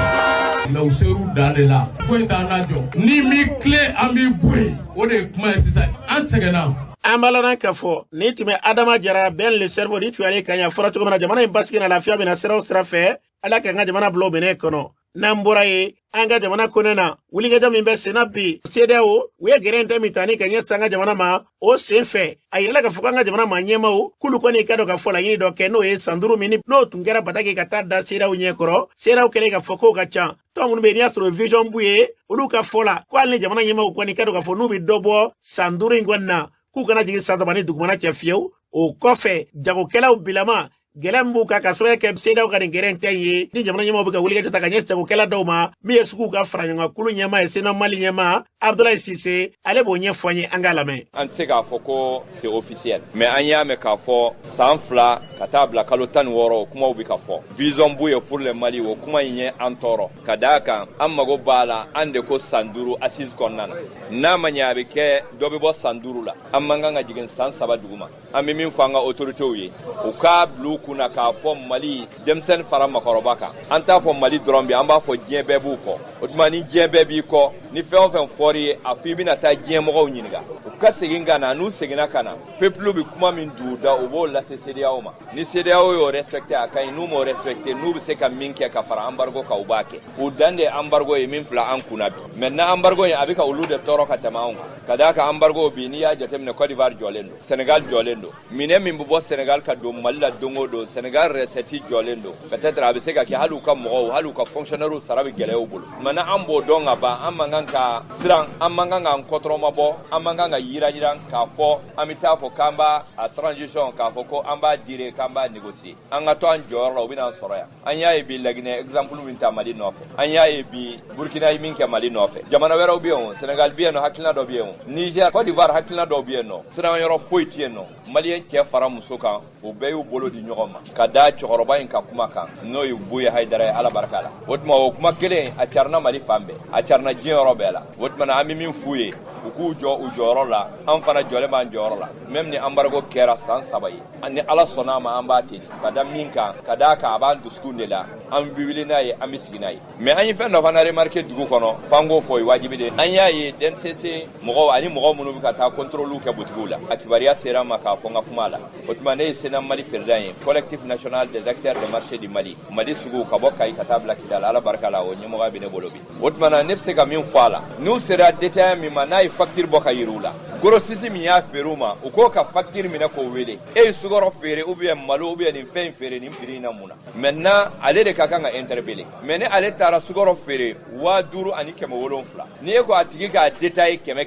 mais u ser'u dan de la foyi t'an na jɔ ni m'i tilen an b'i bɔ yen o de ye kuma ye sisan an sɛgɛnna. an balanan k'a fɔ ni tun bɛ Adama Jara bɛn le cerveau ni tun y'ale kan yan fɔra cogo min na jamana in basigi na lafiya bɛ na sira o sira fɛ ala k'an ka jamana bila o minɛ kɔnɔ n'an bɔra ye an ka jamana kɔnɔ na wulikajɔ min bɛ senna bi CEDEAO u ye gɛrɛ tɛ min ta ni ka ɲɛsin an ka jamana ma o sen fɛ a yirala k'a fɔ k'an ka jamana ma ɲɛmaw k'olu kɔni ka dɔn ka fɔ laɲini dɔ kɛ n'o ye san 5 min n'o tun kɛra bataki ka taa da CEDEAO ɲɛkɔrɔ CEDEAO kɛlen k'a fɔ k'o ka ca tɔn minnu bɛ yen n'i y'a sɔrɔ vision b'u ye olu ka fɔ la ko hali ni jamana ɲɛmaw kɔni ka dɔn k'a fɔ n'u bɛ dɔ bɔ san 5 in kɔni na k'u kana jigin san 3 ni dugumana cɛ fiyewu o kɔfɛ jagokɛlaw bilama gelambu ka kaswe ke seda ka ngerente yi ni jamana nyama buka wuliga ta kanyesta ko kala dawma mi yesuku ka faranya kulu nyama sena mali nyama Abdoulaye Cissé ale bo nyefanye angalame an se ka foko c'est officiel mais anya me ka fo sanfla katabla kalotan woro kuma ubi ka fo vision buye pour le Mali wo kuma yin antoro kadaka amma go bala ande ko sanduru assise konnana na manya be ke dobe bo sanduru la amma nganga jigen san saba duguma ami min fanga autorité wi o ka blu kuna ka fo Mali demsen farama korobaka anta fo Mali drombi amba fo jebe bu ko otmani jebe bi ko ni fe on fori afi bina ta jemo ko nyiniga o ka seginga na nu segina kana peuple bi kuma min duda o bo la CEDEAO ma ni CEDEAO yo respecter akai nu mo respecter nu bi se ka minke ka fara embargo ka ubake o dande embargo e min fla an kuna bi maintenant embargo e abika ulude toro ka tamaun kadaka embargo bi ni ya jatemne Côte d'Ivoire jolendo Sénégal jolendo mine min bo Sénégal ka do malla dongo do Sénégal reseti jolendo peut-être abise ka ki halu ka mo halu ka fonctionnaire sarabi gele o bulu mana ambo donga ba amanga ka siran amanga nga nkotro mabo amanga nga yira ka fo amita fo kamba a transition ka fo ko amba dire kamba négocier anga to an jorlo bina soroya anya e bi lagne exemple winta Mali nofe anya e bi Burkina min ke Mali nofe jamana wera obi on Sénégal bi no hakilna do bi on Niger Côte d'Ivoire hakilna do bi no siran yoro foiti no Mali ke fara musoka o beyu bolo di nyogoma kada choroba in ka kuma kan no yu buya haydara ala barakala wotma o kuma kele a charna Mali fambe a charna jero bela wotma na ami min fuye uku jo u joro la an fana jole man joro la même ni embargo kera san sabayi ani ala sona ma ambati kada minka kada ka aban duskunde la an biwili nayi amisiginayi mais an fen do fana remarquer dugu kono fango foy wajibi de an yayi den cc mogo ani mogo munu ka ta contrôle ke butigula akibariya sera maka fonga fumala otuma ne sena Mali perdan collectif national des acteurs de marché du Mali Mali sugu ka boka yi katabla kidala ala barkala o nyimo ga bine bolobi otuma na nefse ka min fala nu sera détail mi manai facture boka yirula grossisi mi ya feruma uko ka facture mi na ko wele e sugoro fere ou bien malo ou bien ni fin fere ni pirina muna maintenant ale de kaka nga interpeller mais ale tara sugoro fere wa duru ani kema wolon fla ni ko atigi ga détail keme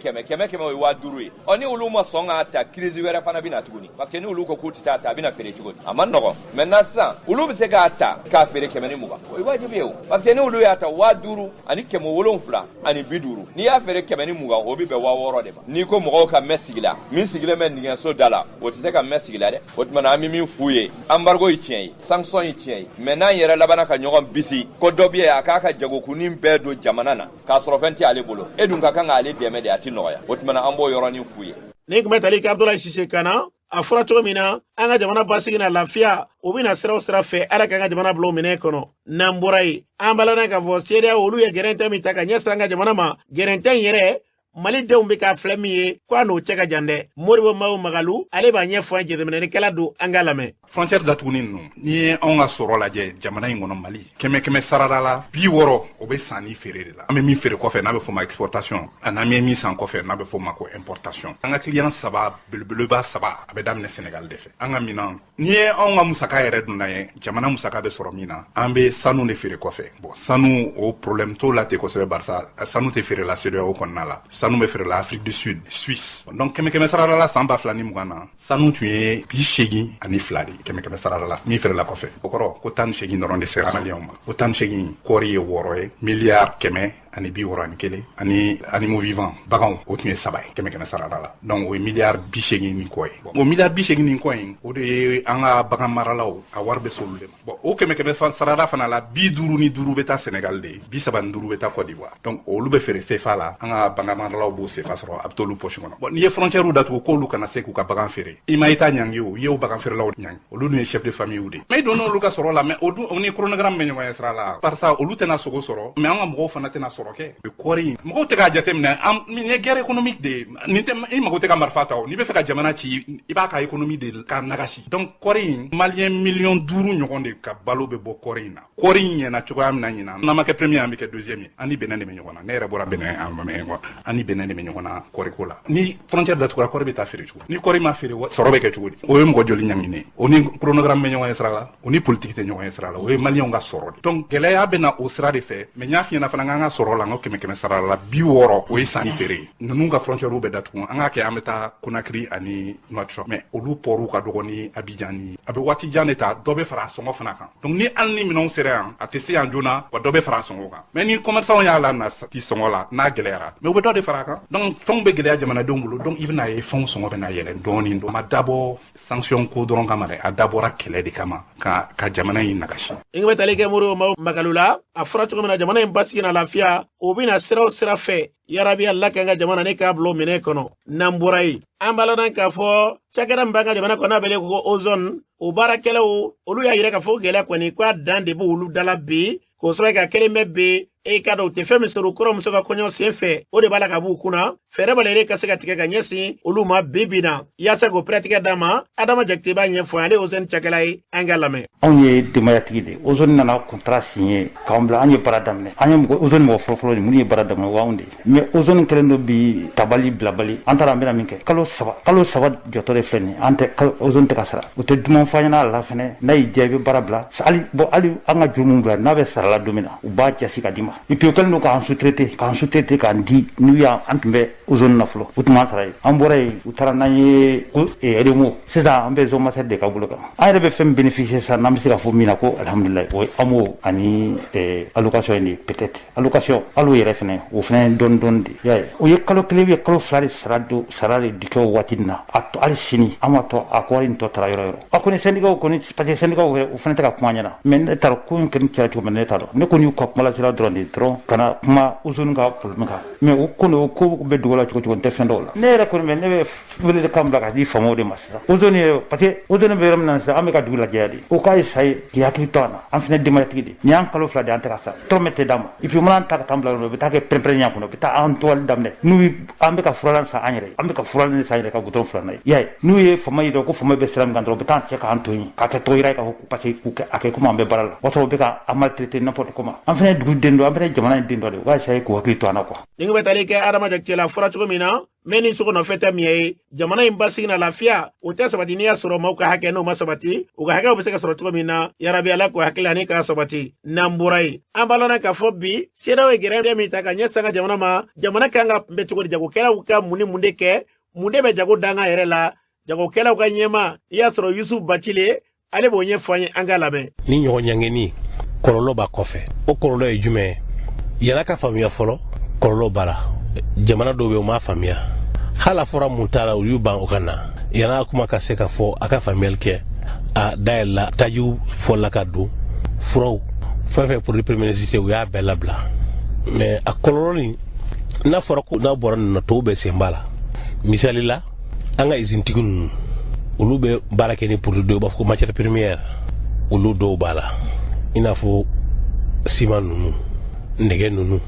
wa duru oni uluma songa ata crise wera fana bina tuguni parce que ni ulu ko kutita ta bina fere tuguni amman no maintenant ça ulu bi se ga ata ka fere keme ni muga o wajibi yo parce que ni ulu ya ta wa duru ani kema wolon fla ani biduru ni ya fere keme ni muga o bi be wa woro de ba ni ko mo ka mesigila min sigila men ngi so dala o ti se ka mesigila de o ti mana mi min fuye embargo yi tiyen sanction yi tiyen maintenant yere labana ka nyogon bisi ko dobie aka ka jago kunin be do jamana na ka soro fenti ale bolo edun ka kan ale deme de ati noya o ti mana ambo yoro ni fuye ni kuma tali ka Abdoulaye Cissé kana afura to mina anga jamana basigina lafiya o bina sira fe ala ka jamana blo mine kono namburai ambala na ka vo seria olu ya gerente mi taka nyasa anga jamana ma gerente yere Mali denw be ka filɛ min ye ko a n'o cɛ ka jan dɛ Moribo Mawu Magalu ale b'a ɲɛfɔ an jateminɛlikɛla don an ka lamɛn frontière datuguni ninnu ni ye anw ka sɔrɔ lajɛ jamana in kɔnɔ Mali kɛmɛ sarada la 60 o be san ni feere de la an be min feere kɔfɛ n'a be fɔ ma exportation ani an be min san kɔfɛ n'a be fɔ ma ko importation an ka client saba belebeleba saba a be daminɛ Sénégal de fɛ an ka minan ni ye anw ka musaka yɛrɛ dunna ye jamana musaka be sɔrɔ min na an be sanu de feere kɔfɛ bon sanu o problème t'o la ten kosɛbɛ barisa sanu tɛ feere la CEDEAO kɔnɔna la sanu be feere la Afrique du Sud Suisse donc kɛmɛ sarada la san 2020 na sanu tun ye 82 de kɛmɛ sarada la min feere la kɔfɛ o kɔrɔ ko 18 dɔrɔn de sera maliyɛnw ma o 18 kɔɔri ye 6 ye miliyari 161 ani animaux vivants baganw o tun ye 7 ye kɛmɛ sarada la donc o ye miliyari 80 ni kɔ ye bon o miliyari 80 ni kɔ in o de ye an ka bagan maralaw a wari bɛ s'olu de ma bon o kɛmɛ sarada fana la 55 bɛ taa Sénégal de 35 bɛ taa Côte d'Ivoire donc olu bɛ feere CFA la an ka bagan maralaw b'o CFA sɔrɔ a bɛ t'olu poche kɔnɔ bon n'i ye frontière datugu k'olu kana se k'u ka bagan feere i ma i ta ɲangi o i ye o bagan feerelaw ɲangi olu dun ye chef de famille de mais i donna olu ka sɔrɔ la mais o ni chronogramme bɛ ɲɔgɔn ye sira la barisa olu tɛna sogo sɔrɔ mais an ka mɔgɔw fana tɛna sɔrɔ kɛ o kɔri mɔgɔw tɛ k'a jateminɛ nin ye guerre économique de nin tɛ i mago tɛ ka marifa ta o n'i bɛ fɛ ka jamana ci i b'a ka économie de k'a nagasi donc kɔri maliyɛn miliyɔn 5 ɲɔgɔn de ka balo bɛ bɔ kɔri in na kɔri in ɲɛna cogoya min na ɲinan n'an ma kɛ premier an bɛ kɛ deuxième ye an ni Benin de bɛ ɲɔgɔn na ne yɛrɛ bɔra Benin an ma mɛn an ni Benin de bɛ ɲɔgɔn na kɔriko la ni frontière datugura kɔri bɛ taa feere cogo ni kɔri ma feere sɔrɔ bɛ kɛ cogo di o ye mɔgɔ joli ɲanginen o ni chronogramme bɛ ɲɔgɔn ye sira la o ni politique tɛ ɲɔgɔn ye sira la o ye maliyɛnw ka sɔrɔ de donc gɛlɛya bɛ na o sira de fɛ mais n y'a f'i ɲɛna fana k'an ka sɔrɔ sɔrɔ la n ka 100 sara la 60 o ye sanni feere ninnu ka frontière bɛ datugu an ka kɛ an bɛ taa Conakry ani Nouakchott mais olu pɔrɔw ka dɔgɔ ni Abidjan ni a bɛ waati jan de ta dɔ bɛ fara a sɔngɔ fana kan donc ni hali ni minɛnw sera yan a tɛ se yan joona wa dɔ bɛ fara a sɔngɔ kan mais ni commerçant y'a la na ti sɔngɔ la n'a gɛlɛyara mais u bɛ dɔ de fara a kan donc fɛnw bɛ gɛlɛya jamanadenw bolo donc i bɛna ye fɛnw sɔngɔ bɛ na yɛlɛ dɔɔni a ma dabɔ sanction ko dɔrɔn kama dɛ a dabɔra kɛlɛ de kama ka jamana in nagasi inga bɛ tali kɛ Modibo Magalula a fɔra cogo min na jamana in basigi na lafiya o bɛna sira o sira fɛ yarabi Allah kan ka jamana ne k'a bilo minɛ kɔnɔ n'an bɔra yen an b'a lɔn k'a fɔ cakɛda min b'an ka jamana kɔnɔ n'a bɛle ko ozone o baarakɛlaw olu y'a yira k'a fɔ gɛlɛya kɔni k'a dan de b'olu dala bi k'o sababu ka kelen bɛ bi e ka dɔn u tɛ fɛn min sɔrɔ kɔrɔ muso ka kɔɲɔ sen fɛ o de b'a la ka b'u kunna fɛɛrɛ b'a la yɛrɛ ka se ka tigɛ ka ɲɛsin olu ma bi na yaasa k'o pɛrɛtigɛ d'a ma Adama Jakite b'a ɲɛfɔ ale ozone cakɛla ye an ka lamɛn anw ye denbayatigi de ozone nana contrat signé k'an bila an ye baara daminɛ an ye ozone mɔgɔ fɔlɔfɔlɔ de minnu ye baara daminɛ o y'anw de mais ozone kɛlen don bi tabali bilabali an taara an bɛna min kɛ kalo saba jɔtɔ de filɛ nin an tɛ ozone tɛ ka sara u tɛ duman fɔ an ɲɛna a la fɛnɛ n'a y'i diya i bɛ baara bila hali an ka juru min bila n'a bɛ sara la don min na u b'a jasi ka d'i ma et puis o kɛlen don k'an sous-traiter k'an di n'u y'an tun bɛ ozone na fɔlɔ u tun b'an sara ye an bɔra yen u taara n'an ye RMO sisan an bɛ zone master de ka bolo kan an yɛrɛ bɛ fɛn bénéficier sisan n'an bɛ se ka fɔ min na ko alhamdulilayi o ye AMO ani allocation ye peut-être allocation hali o yɛrɛ fɛnɛ o fɛnɛ dɔɔni de y'a ye o ye kalo kelen ye kalo fila de sara de di kɛ o waati nin na a tɔ hali sini an ma tɔ a ko wari nin tɔ taara yɔrɔ yɔrɔ a kɔni syndicat kɔni parce que syndicat o fɛnɛ tɛ ka kuma ɲɛna mais ne t'a dɔn ko in kɛlen cɛla cogo min ne t'a dɔn ne kɔni y'u ka kuma lasela dɔrɔn de dɔrɔn kana kuma ozone ka problème kan mais o kɔni o ko bɛ dogo la cogo n tɛ fɛn dɔw la ne yɛrɛ kɔni ne bɛ wele de kan bila ka di faamaw de ma sisan ozone yɛrɛ parce que ozone bɛ yɔrɔ min na sisan an bɛ ka dugu lajɛya de o k'a ye sa ye k'i hakili to an na an fɛnɛ denbayatigi de nin y'an kalo fila de an tɛ ka sa tɔrɔmɛ tɛ d'a ma et puis mana ta ka taa bila yɔrɔ u bɛ taa kɛ pɛrɛn-pɛrɛn ɲɛ kɔnɔ u bɛ taa an tɔgɔli daminɛ n'u an bɛ ka furalan san an yɛrɛ an bɛ ka furalan san an yɛrɛ ka gudɔrɔn filanan ye i y'a ye n'u ye faama ye dɔrɔn ko faama bɛ sira min kan dɔrɔn u bɛ taa cɛ k'an to yen k'a kɛ tɔgɔ yira ye k'a fɔ parce que a kɛ komi an bɛ baara la o sɔrɔ u bɛ ka an maltraiter n'importe comment an fɛnɛ dugu den dɔ an fɛnɛ jamana in den dɔ de u k'a essayer k'u hakili to an na quoi ni bɛ tali kɛ Adama Jakite la fɔra cogo min na mais ni sogo nɔfɛ tɛ min ye jamana in basigi na lafiya o tɛ sabati n'i y'a sɔrɔ maaw ka hakɛ n'o ma sabati u ka hakɛw bɛ se ka sɔrɔ cogo min na yarabi Ala k'o hakili ani k'a sabati n'an bɔra yen an b'a lɔn k'a fɔ bi CEDEAO ye gɛrɛ min ta ka ɲɛsin an ka jamana ma jamana kan ka bɛ cogo di jagokɛlaw ka mun ni mun de kɛ mun de bɛ jago dan an yɛrɛ la jagokɛlaw ka ɲɛma i y'a sɔrɔ Yusufu Bacile ale b'o ɲɛfɔ an ye an ka lamɛn ni ɲɔgɔn ɲangeni kɔlɔlɔ b'a kɔfɛ o kɔlɔlɔ ye jumɛn ye yana ka faamuya fɔlɔ kɔlɔlɔ b'a la jamana dɔw bɛ u m'a faamuya hala fɔra mun t'a la u y'u ban o ka na yana kuma ka se ka fɔ a ka faamuyali kɛ a dayɛlɛla tajiw fɔla ka don furaw fɛn fɛn pour premier ministre u y'a bɛɛ labila mais a kɔlɔlɔ nin n'a fɔra ko n'a bɔra nin na tɔw bɛ sen b'a la misali la an ka usine tigi ninnu olu bɛ baara kɛ ni produit dɔw b'a fɔ ko matière première olu dɔw b'a la i n'a fɔ ciment ninnu nɛgɛ ninnu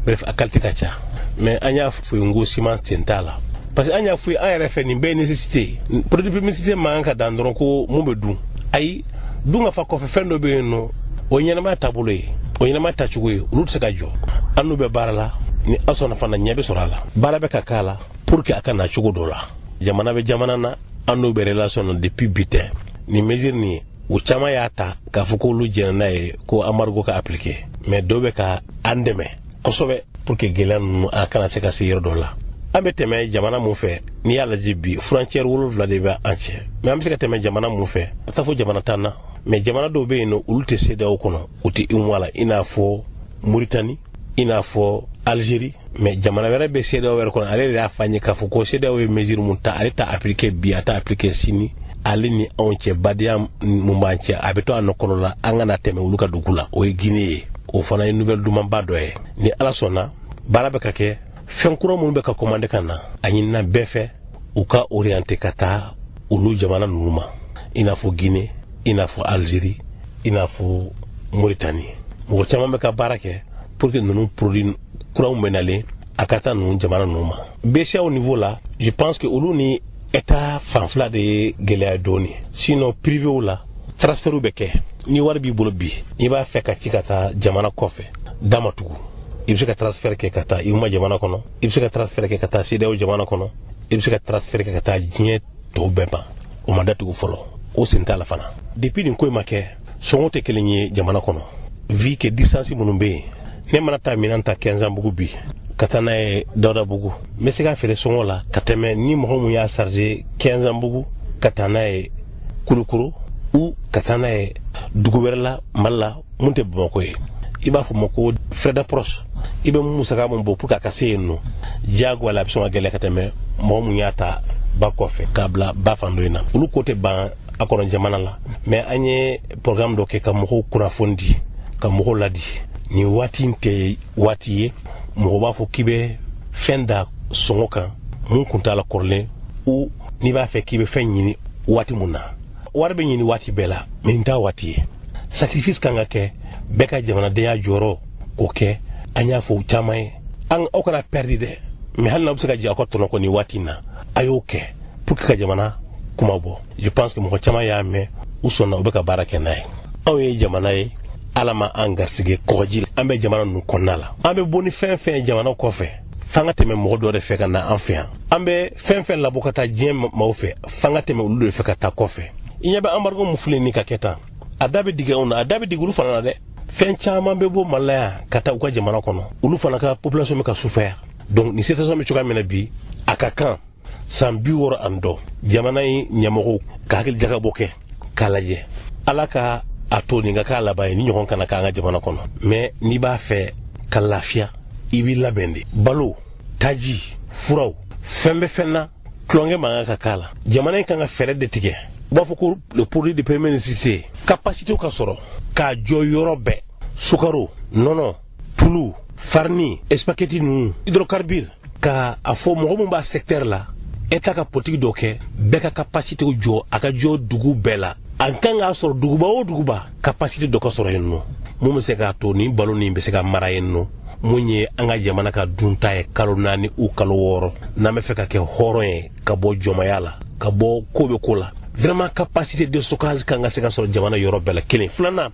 bref a qualité ka ca mais an y'a fɔ n ko ciment sen t'a la parce que an y'a fɔ an yɛrɛ fɛ nin bɛɛ ye nécessité produit publicité man ka dan dɔrɔn ko mun bɛ dun ayi dun ka fa kɔfɛ fɛn dɔ bɛ yen nɔ o ye ɲɛnamaya taabolo ye o ye ɲɛnamaya tacogo ye olu tɛ se ka jɔ an n'u bɛ baara la ni aw sɔnna fana ɲɛ bɛ sɔrɔ a la baara bɛ ka k'a la pour que a ka na cogo dɔ la jamana bɛ jamana na an n'u bɛ relation na depuis bi tɛ nin mesure nin u caman y'a ta k'a fɔ k'olu jɛnna n'a ye ko embargo ka appliquer mais dɔw bɛ ka an dɛmɛ kosɛbɛ pour que gɛlɛya ninnu a kana se ka se yɔrɔ dɔ la an bɛ tɛmɛ jamana mun fɛ n'i y'a lajɛ bi frontière 7 de bɛ an cɛ mais an bɛ se ka tɛmɛ jamana mun fɛ a taa fɔ jamana 10 na mais jamana dɔw bɛ yen nɔ olu tɛ CEDEAO kɔnɔ u tɛ UMOA la i n'a fɔ Mauritanie i n'a fɔ Algérie mais jamana wɛrɛ bɛ CEDEAO wɛrɛ kɔnɔ ale de y'a fɔ an ye k'a fɔ ko CEDEAO ye mesure mun ta ale t'a appliquer bi a t'a appliquer sini ale ni anw cɛ badenya mun b'an cɛ a bɛ to a nɔkɔlɔ la an kana tɛmɛ olu ka dugu la o ye Guinée ye o fana ye nouvelle dumanba dɔ ye ni Ala sɔnna baara bɛ ka kɛ fɛn kura minnu bɛ ka commandé ka na a ɲinina bɛɛ fɛ u ka orienté ka taa olu jamana ninnu ma i n'a fɔ Guinée i n'a fɔ Algérie i n'a fɔ Mauritanie mɔgɔ caman bɛ ka baara kɛ pour que ninnu produit kuraw bɛ nalen a ka taa ninnu jamana ninnu ma BCEAO niveau la je pense que olu ni État fanfila de ye gɛlɛya dɔɔni sinon privéw la transfert bɛ kɛ ni wari b'i bolo bi i b'a fɛ ka ci ka taa jamana kɔfɛ dama tugu i bɛ se ka transfert kɛ ka taa UMOA jamana kɔnɔ i bɛ se ka transfert kɛ ka taa CEDEAO jamana kɔnɔ i bɛ se ka transfert kɛ ka taa diɲɛ tɔw bɛɛ ban o ma datugu fɔlɔ o sen t'a la fana depuis nin ko in ma kɛ sɔngɔ tɛ kelen ye jamana kɔnɔ vu que distance minnu bɛ yen ne mana taa minan ta Kɛnzanbugu bi ka taa n'a ye Dawudabugu n bɛ se ka feere sɔngɔ la ka tɛmɛ ni mɔgɔ mun y'a charger Kɛnzanbugu ka taa n'a ye Kulukoro ou ka taa n'a ye dugu wɛrɛ la Mali la mun tɛ Bamakɔ ye i b'a fɔ ma ko frais d'approche i bɛ musaka mun bɔ pour que a ka se yen nɔ diyagoya la a bɛ sɔn ka gɛlɛya ka tɛmɛ mɔgɔ mun y'a ta ba kɔfɛ k'a bila ba fan dɔ in na olu ko tɛ ban a kɔnɔ jamana la mais an ye programme dɔ kɛ ka mɔgɔw kunnafoni di ka mɔgɔw ladi nin waati in tɛ waati ye mɔgɔ b'a fɔ k'i bɛ fɛn da sɔngɔ kan mun kun t'a la kɔrɔlen ou n'i b'a fɛ k'i bɛ fɛn ɲini waati mun na wari bɛ ɲini waati bɛɛ la mais nin t'a waati ye sacrifice kan ka kɛ bɛɛ ka jamanadenya jɔyɔrɔ k'o kɛ an y'a fɔ caman ye aw kana perdre dɛ mais hali n'a bɛ se ka jɛ aw ka tɔnɔ kɔ nin waati in na a y'o kɛ pour que ka jamana kuma bɔ je pense que mɔgɔ caman y'a mɛn u sɔnna u bɛ ka baara kɛ n'a ye anw ye jamana ye ala ma an garisɛgɛ kɔgɔji an bɛ jamana ninnu kɔnɔna la an bɛ bɔ ni fɛn fɛn ye jamana kɔfɛ f'an ka tɛmɛ mɔgɔ dɔ de fɛ ka na an fɛ yan an bɛ fɛn fɛn labɔ ka taa diɲɛ maaw fɛ f'an ka tɛmɛ olu de fɛ ka taa kɔfɛ i ɲɛ bɛ embargo mun filɛ nin ka kɛ tan a da bɛ digi anw na a da bɛ digi olu fana na dɛ fɛn caman bɛ bɔ Mali la yan ka taa u ka jamana kɔnɔ olu fana ka population bɛ ka souffrir donc ni situation bɛ cogoya min na bi a ka kan san 60 ani dɔ jamana in ɲɛmɔgɔw ka hakili jagabɔ kɛ k'a lajɛ ala ka a to nin ka k'a laban ye ni ɲɔgɔn kana k'an ka jamana kɔnɔ mais n'i b'a fɛ ka lafiya i b'i labɛn de balo taji furaw fɛn bɛ fɛn na tulonkɛ man kan ka k'a la jamana in kan ka fɛɛrɛ de tigɛ u b'a fɔ ko le produit de première nécessité capacité ka sɔrɔ k'a jɔ yɔrɔ bɛɛ sukaro nɔnɔ tulu farni spaghetti ninnu hydrocarbure ka a fɔ mɔgɔ min b'a secteur la État ka politique dɔ kɛ bɛɛ ka capacité jɔ a ka jɔ dugu bɛɛ la an kan k'a sɔrɔ duguba o duguba capacité dɔ ka sɔrɔ yen nɔ mun bɛ se k'a to nin balo nin bɛ se ka mara yen nɔ mun ye an ka jamana ka dunta ye kalo 4 ou kalo 6 n'an bɛ fɛ ka kɛ hɔrɔn ye ka bɔ jɔnmaya la ka bɔ ko bɛ ko la vraiment capacité de stockage kan ka se ka sɔrɔ jamana yɔrɔ bɛɛ la kelen filanan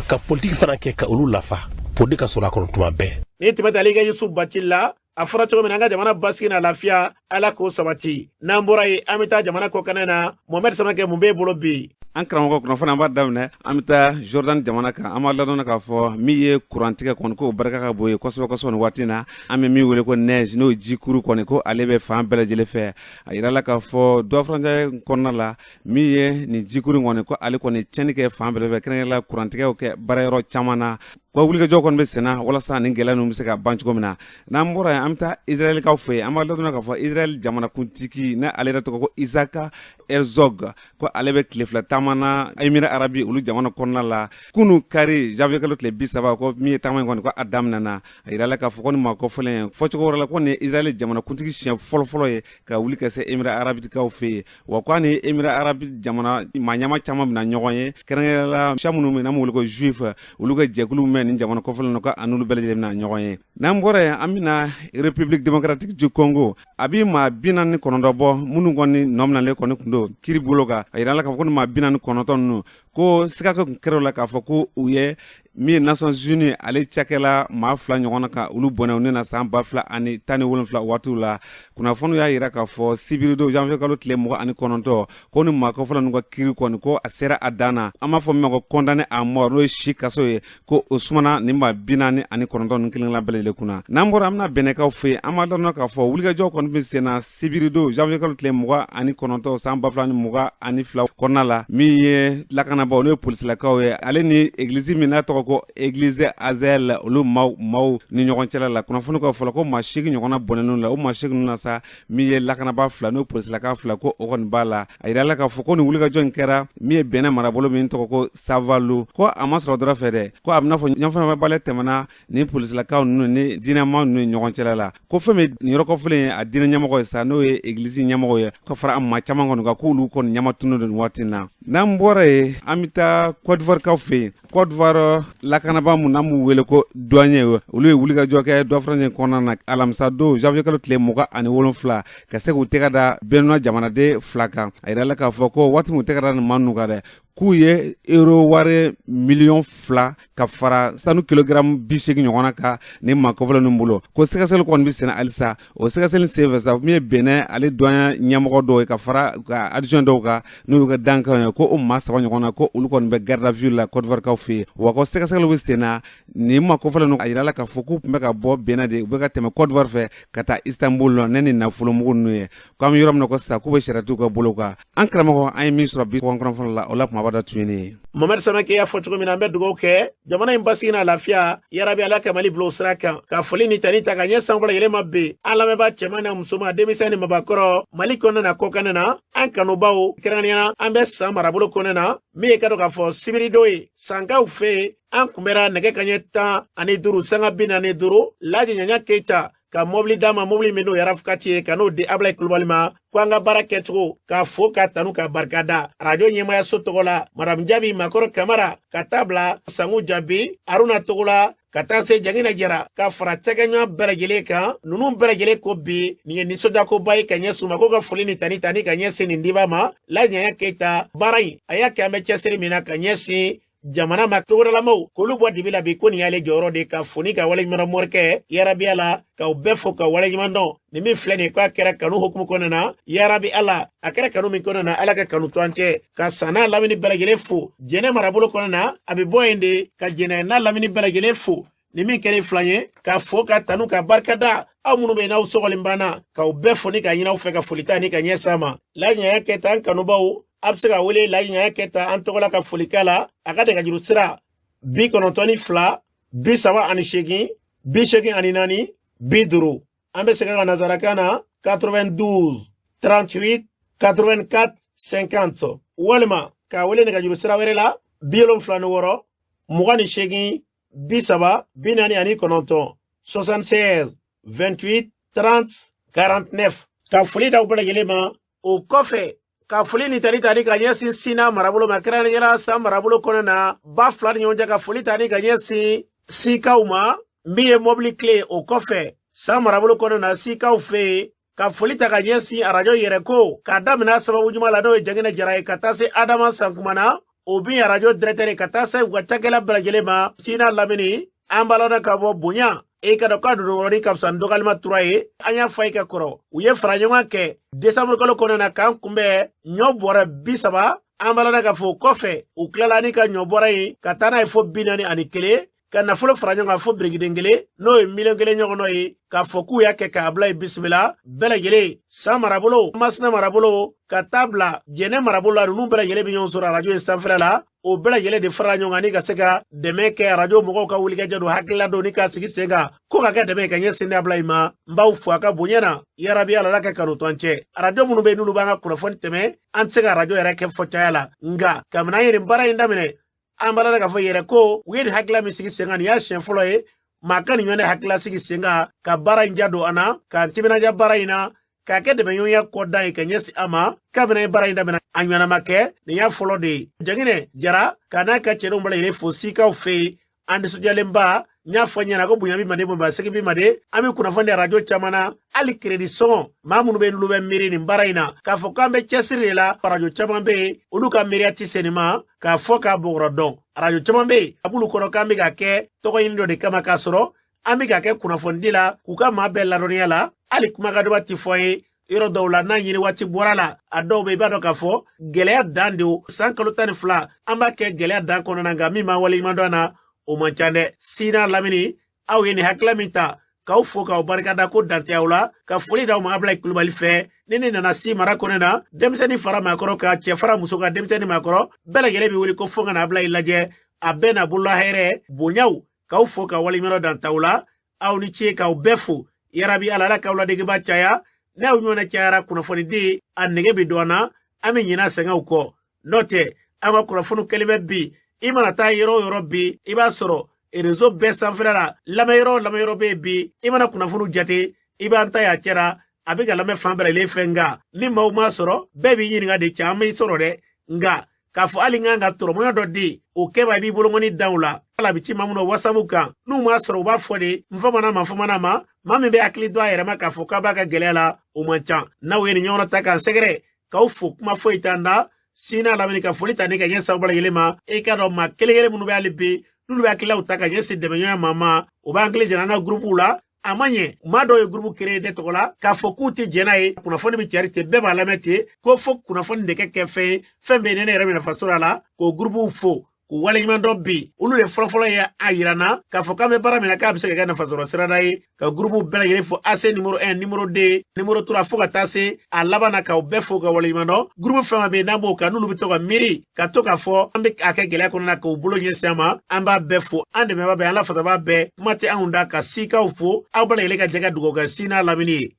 ka politique fana kɛ ka olu lafa pour ka sɔrɔ a kɔnɔ tuma bɛɛ ni tɛmɛ tali kɛ Yusuf Bacila a fɔra cogo min na an ka jamana basigi na lafiya ala k'o sabati n'an bɔra ye an bɛ taa jamana kɔkanna na Mohamed Samakɛ mun b'e bolo bi an karamɔgɔ kunnafoni an b'a daminɛ an bɛ taa Jordan jamana kan an b'a ladɔnna k'a fɔ min ye kurantigɛ kɔni k'o barika ka bon ye kosɛbɛ kosɛbɛ nin waati na an bɛ min wele ko neige n'o ye jikuru kɔni ko ale bɛ fan bɛɛ lajɛlen fɛ a yirala k'a fɔ dɔfaransɛ kɔnɔna la min ye nin jikuru kɔni ko ale kɔni tiɲɛni kɛ fan bɛɛ fɛ kɛrɛnkɛrɛnnenya kurantigɛw kɛ baarayɔrɔ caman na ko wulikajɔ kɔni bɛ senna walasa nin gɛlɛya ninnu bɛ se ka ban cogo min na n'an bɔra yen an bɛ taa Israɛlikaw fɛ yen an b'a ladɔnna k'a fɔ Israɛl jamanakuntigi ne ale yɛrɛ tɔgɔ ko Isaka Herzog ko ale bɛ tile fila taama na Émirats Arabes olu jamana kɔnɔna la kunu kari janvier kalo tile 30 ko min ye taama in kɔni ko a daminɛna a yirala k'a fɔ ko nin maa kɔfɔlen fɔcogo wɛrɛ la ko nin ye Israɛl jamanakuntigi siɲɛ fɔlɔfɔlɔ ye ka wuli ka se Émirats Arabes fɛ yen wa ko ani Émirats Arabes jamana maa ɲɛma caman bɛna ɲɔgɔn ye kɛrɛnkɛrɛnnenya la siya minnu bɛ yen n'an b'u wele ko juif olu ka jɛkulu mɛn nin jamana kɔfɛlen no ka anulu bɛɛ lajɛlen bɛna ɲɔgɔn ye n'an bɔra yen an bɛna République démocratique du Congo a bɛ maa 49 bɔ minnu kɔni nɔ minalen kɔni tun don kiri bolo kan a yirala k'a fɔ ko nin maa 49 ninnu ko sigaka kun kɛra o la k'a fɔ ko u ye min ye Nations Unies ale cakɛla maa 2 ɲɔgɔn na ka olu bɔnɛ u ne na san 2017 waatiw la kunnafoniw y'a yira k'a fɔ sibiri don janvier kalo tile 29 ko ni maa kɔfɛla ninnu ka kiri kɔni ko a sera a dan na an b'a fɔ min ma ko condamné à mort n'o ye si kaso ye ko o sumana nin maa 49 ninnu kelen-kelen bɛɛ lajɛlen kunna n'an bɔra an bɛna bɛnɛkaw fɛ yen an b'a dɔn k'a fɔ wulikajɔ kɔni bɛ sen na sibiri don janvier kalo tile 29 san 2022 kɔnɔna la min ye lakanabaaw n'o ye polisilakaw ye ale ni église min n'a tɔgɔ ko église Azel olu maaw ni ɲɔgɔn cɛla la kunnafoni ka fɔlɔ ko maa 8 ɲɔgɔnna bɔnɛnw la o maa 8 na sa min ye lakanabaa 2 n'o polisilaka 2 ko o kɔni b'a la a yirala k'a fɔ ko nin wulikajɔ in kɛra min ye Bɛnɛ marabolo min tɔgɔ ko Savalu ko a ma sɔrɔ dɔrɔn fɛ dɛ ko a bɛna fɔ ɲɔgɔnfɛnba bale tɛmɛna ni polisilakaw ninnu ni diinɛma ninnu ɲɔgɔn cɛla la ko fɛn min nin yɔrɔ kɔfɛlen ye a diinɛ ɲɛmɔgɔ ye sa n'o ye église ɲɛmɔgɔ ye ka fara a maa caman kɔni kan k'olu kɔni ɲama tunun don nin waati na n'an bɔra yen an bɛ taa Côte d'Ivoire kaw fɛ yen Côte d'Ivoire lakanabaa mun n'an b'u wele ko douanier olu ye wulikajɔ kɛ dɔfaransɛ kɔnɔna na alamisa don janvier kalo tile 27 ka se k'u tɛgɛ da Benua jamanaden 2 kan a yirala k'a fɔ ko waati min u tɛgɛ da nin maa ninnu kan dɛ k'u ye euro wari 2,000,000 ka fara sanu kilogramme 80 ɲɔgɔn na ka ni makɔfɔlɔ ninnu bolo ko sɛgɛsɛgɛli kɔni bɛ senna halisa o sɛgɛsɛgɛli senfɛ sa min ye Benin ale doyen ɲɛmɔgɔ dɔw ye ka fara ka adjoint dɔw kan n'u y'u ka dankan ye ko o maa 3 ɲɔgɔn na ko olu kɔni bɛ garde à vue la Côte d'Ivoire kaw fɛ yen wa ko sɛgɛsɛgɛli bɛ senna ni makɔfɔlɔ ninnu a yirala k'a fɔ k'u tun bɛ ka bɔ Benin de u bɛ ka tɛmɛ Côte d'Ivoire fɛ ka taa Istanbul la ne ni nafolomugu ninnu ye ko an bɛ yɔrɔ min na ko sisan k'u bɛ sariyatiw ka bolo kan an karamɔgɔ an ye min sɔrɔ bi kɔnkɔnfɔlɔ la o la kumaba da tun ye ne Mohamed Samake y'a fɔ cogo min na an bɛ dugawu kɛ jamana in basigi n'a lafiya yarabi ala ka Mali bila o sira kan ka foli ni tani ta ka ɲɛ san bɔra yɛlɛ ma ben an lamɛnbaa cɛman n'a muso ma denmisɛn ni mabakɔrɔ Mali kɔnɔna na kɔkan na an kanubaw kɛrɛnkɛrɛnnenya an bɛ san marabolo kɔnɔna na min ye ka dɔn k'a fɔ sibirido ye sankaw fɛ an kunbɛra nɛgɛ kaɲɛ 15 sanga 45 Laji Ɲaɲa Keita ka mobili d'a ma mobili min n'o Yarafukati ye ka n'o di Ablaye Kulubali ma ko an ka baara kɛcogo k'a fo k'a tanu ka barikada radio ɲɛmayaso tɔgɔ la Madame Jabi Makɔrɔ Kamara ka taa bila Sangu Jabi Aruna Togola ka taa se Jagina Jara ka fara cɛkɛɲɔgɔn bɛɛ lajɛlen kan ninnu bɛɛ lajɛlen ko bi nin ye nisɔndiyakoba ye ka ɲɛsin u ma ko ka foli ni tani ka ɲɛsin nin diba ma Laji Ɲaɲa Keita baara in a y'a kɛ an bɛ cɛsiri min na ka ɲɛsin jamana ma togoralamaw k'olu bɔ dibi la bi ko nin y'ale jɔyɔrɔ de ka foni ka waleɲuman mɔrikɛ yarabi ala k'aw bɛɛ fo ka waleɲuman dɔn nin min filɛ nin ye k'a kɛra kanu hukumu kɔnɔna na yarabi ala a kɛra kanu min kɔnɔna na ala ka kanu to an cɛ ka san n'a lamini bɛɛ lajɛlen fo jɛnɛ marabolo kɔnɔna na a bɛ bɔ yen de ka jɛnɛ n'a lamini bɛɛ lajɛlen fo nin min kɛra filan ye k'a fo ka tanu ka barikada aw minnu bɛ yen n'aw sɔgɔlen banna k'aw bɛɛ foni ka ɲini aw fɛ ka foli ta ni ka ɲɛ s'a ma Laji Ɲaɲa Keita an kanubaw a bɛ se ka wele Laji Ɲaɲa Keita an tɔgɔ la ka foli k'a la a ka nɛgɛjuru sira 92 38 84 50 an bɛ segin ka nazarakan na 92 38 84 50 walima ka wele nɛgɛjuru sira wɛrɛ la 76 28 30 49 76 28 30 49 ka foli d'aw bɛɛ lajɛlen ma o kɔfɛ ka foli ni tani ka ɲɛsin Sina marabolo ma kɛrɛnkɛrɛnnenya san marabolo kɔnɔ na ba fila ni ɲɔgɔn cɛ ka foli tani ka ɲɛsin Sikaw ma min ye mobili tile o kɔfɛ san marabolo kɔnɔ na Sikaw fɛ yen ka foli ta ka ɲɛsin arajo yɛrɛ ko k'a daminɛ sababu ɲuman la n'o ye Jagina Jara ye ka taa se Adama Sankuma na o bin arajo directeur ye ka taa se u ka cakɛla bɛɛ lajɛlen ma Sina lamini an balada ka bɔ bonya e ka dɔ ka dodogɔrɔni ka fisa dɔgɔlima tura ye an y'a fɔ i ka kɔrɔ u ye fara ɲɔgɔn kɛ décembre kalo kɔnɔ na k'an kunbɛn ɲɔ bɔrɛ 30 an balada ka fɔ o kɔfɛ u tilala ni ka ɲɔ bɔrɛ in ka taa n'a ye fo 41 ka nafolo fara ɲɔgɔn kan fo birikiden kelen n'o ye miliyɔn 1 ɲɔgɔn ye k'a fɔ k'u y'a kɛ ka Ablaye bisimila bɛɛ lajɛlen san marabolo Masina marabolo ka taa bila Jɛnɛ marabolo la ninnu bɛɛ lajɛlen bɛ ɲɔgɔn sɔrɔ arajo in sanfɛla la o bɛɛ lajɛlen de farala ɲɔgɔn kan ni ka se ka dɛmɛ kɛ arajo mɔgɔw ka wulikajɔ don hakilila don ni k'a sigi sen kan ko ka kɛ dɛmɛ ka ɲɛsin Ablaye ma n b'aw fo a ka bonya na yarabi ala ka kanu to an cɛ arajo minnu bɛ yen n'olu b'an ka kunnafoni tɛmɛ an tɛ se ka arajo yɛrɛ kɛ fɔ caya la nka kabini an ye nin baara in daminɛ an b'a k'a fɔ yɛrɛ ko u ye nin hakilila min sigi sen kan nin y'a siɲɛ fɔlɔ ye maa ka nin ɲɔgɔn hakilila sigi sen kan ka baara in ja don an na k'an timinanja baara in na k'a kɛ dɛmɛɲɔgɔnya kɔda ye ka ɲɛsin a ma kabini ye baara in daminɛ a ɲɔgɔnna kɛ nin y'a fɔlɔ de ye Jagina Jara k'a n'a ka cɛdenw bɛɛ lajɛlen fo Sikaw fɛ yen an nisɔndiyalenba n y'a fɔ ɲɛna ko bonya bi mande bonya segi bi mande an bɛ kunnafoni di arajo caman na hali crédit sɔngɔ maa minnu bɛ yen n'olu bɛ miiri nin baara in na k'a fɔ k'an bɛ cɛsiri de la arajo caman bɛ yen olu ka miiriya tɛ se nin ma k'a fɔ k'a bɔgɔrɔ dɔn arajo caman bɛ yen a b'olu kɔnɔ k'an bɛ ka kɛ tɔgɔ ɲini dɔ de kama k'a sɔrɔ an bɛ ka kɛ kunnafoni di la k'u ka maa bɛɛ ladɔnniya la hali kumakadɔba tɛ fɔ an ye yɔrɔ dɔw la n'a ɲini waati bɔra la a dɔw bɛ i b'a dɔn k'a fɔ gɛlɛya dan de o san kalo 12 an b'a kɛ gɛlɛya dan kɔnɔna nka min ma waleɲuman dɔn na o man ca dɛ Sina lamini aw ye nin hakilila min ta k'aw fo k'aw barikada ko dante aw la ka foli d'aw ma Ablaye Kulubali fɛ ni ne nana si mara kɔnɔ na denmisɛnnin fara maakɔrɔ ka cɛ fara muso ka denmisɛnnin maakɔrɔ bɛɛ lajɛlen bɛ wuli ko fo ka na Ablaye lajɛ a bɛɛ na bolola hɛrɛ bonyaw k'aw fo ka waleɲuman dɔn dante aw la aw ni ce k'aw bɛɛ fo yarabi ala k'aw ladegeba caya n'aw ɲɔgɔnna cayara kunnafoni di a nege bɛ don an na an bɛ ɲinɛ sɛgɛnw kɔ n'o tɛ an ka kunnafoni kɛlen bɛ bi i mana taa yɔrɔ o yɔrɔ bi i b'a sɔrɔ réseau bɛɛ sanfɛla la lamɛnyɔrɔ bɛ yen bi i mana kunnafoni jate i b'an ta y'a cɛra a bɛ ka lamɛn fan bɛɛ lajɛlen fɛ nka ni maaw m'a sɔrɔ bɛɛ b'i ɲininka de caman b'i sɔrɔ dɛ nka k'a fɔ hali n ka tɔrɔmɔɲɔ dɔ di o kɛba i b'i bolongɔni da o la ala bɛ ci maa minnu whatsapp kan n'u m'a sɔrɔ u b'a fɔ de n fɔmana ma maa min bɛ hakili to a yɛrɛ ma k'a fɔ k'a b'a ka gɛlɛya la o man ca n'aw ye nin ɲɔgɔn ta k'an sɛgɛrɛ k'aw fo kuma foyi t'an da sina lamini ka foli tani ka ɲɛ sabu bala yelema e ka dɔn ma kelen minnu bɛ hali bi n'olu bɛ hakilaw ta ka ɲɛsin dɛmɛɲɔgɔnya ma u b'an kile jɛn an ka gurupuw la a ma ɲɛ maa dɔw ye gurupu créé de tɔgɔ la k'a fɔ k'u tɛ jɛn n'a ye kunnafoni bɛ cari ten bɛɛ b'a lamɛn ten ko fo kunnafoni de kɛ fɛn ye fɛn bɛ ne yɛrɛ bɛ nafa sɔrɔ a la k'o gurupuw fo k'u waleɲuman dɔ bi olu de fɔlɔfɔlɔ ye a yirana k'a fɔ k'an bɛ baara min na k'a bɛ se ka kɛ nafasɔrɔ sirada ye ka gurupuw bɛɛ lajɛlen fɔ AC numéro 1 numéro 2 numéro 3 fo ka taa se a laban na k'aw bɛɛ fo ka waleɲuman dɔn gurupu fɛn o bɛ yen n'an b'o kan n'olu bɛ to ka miiri ka to k'a fɔ an bɛ a kɛ gɛlɛya kɔnɔ na k'u bolo ɲɛsin an ma an b'a bɛɛ fo an dɛmɛbaa bɛɛ an lafataba bɛɛ kuma tɛ anw da ka sikaw fo aw bɛɛ lajɛlen ka jɛ ka dugawu kɛ si n'a lamini ye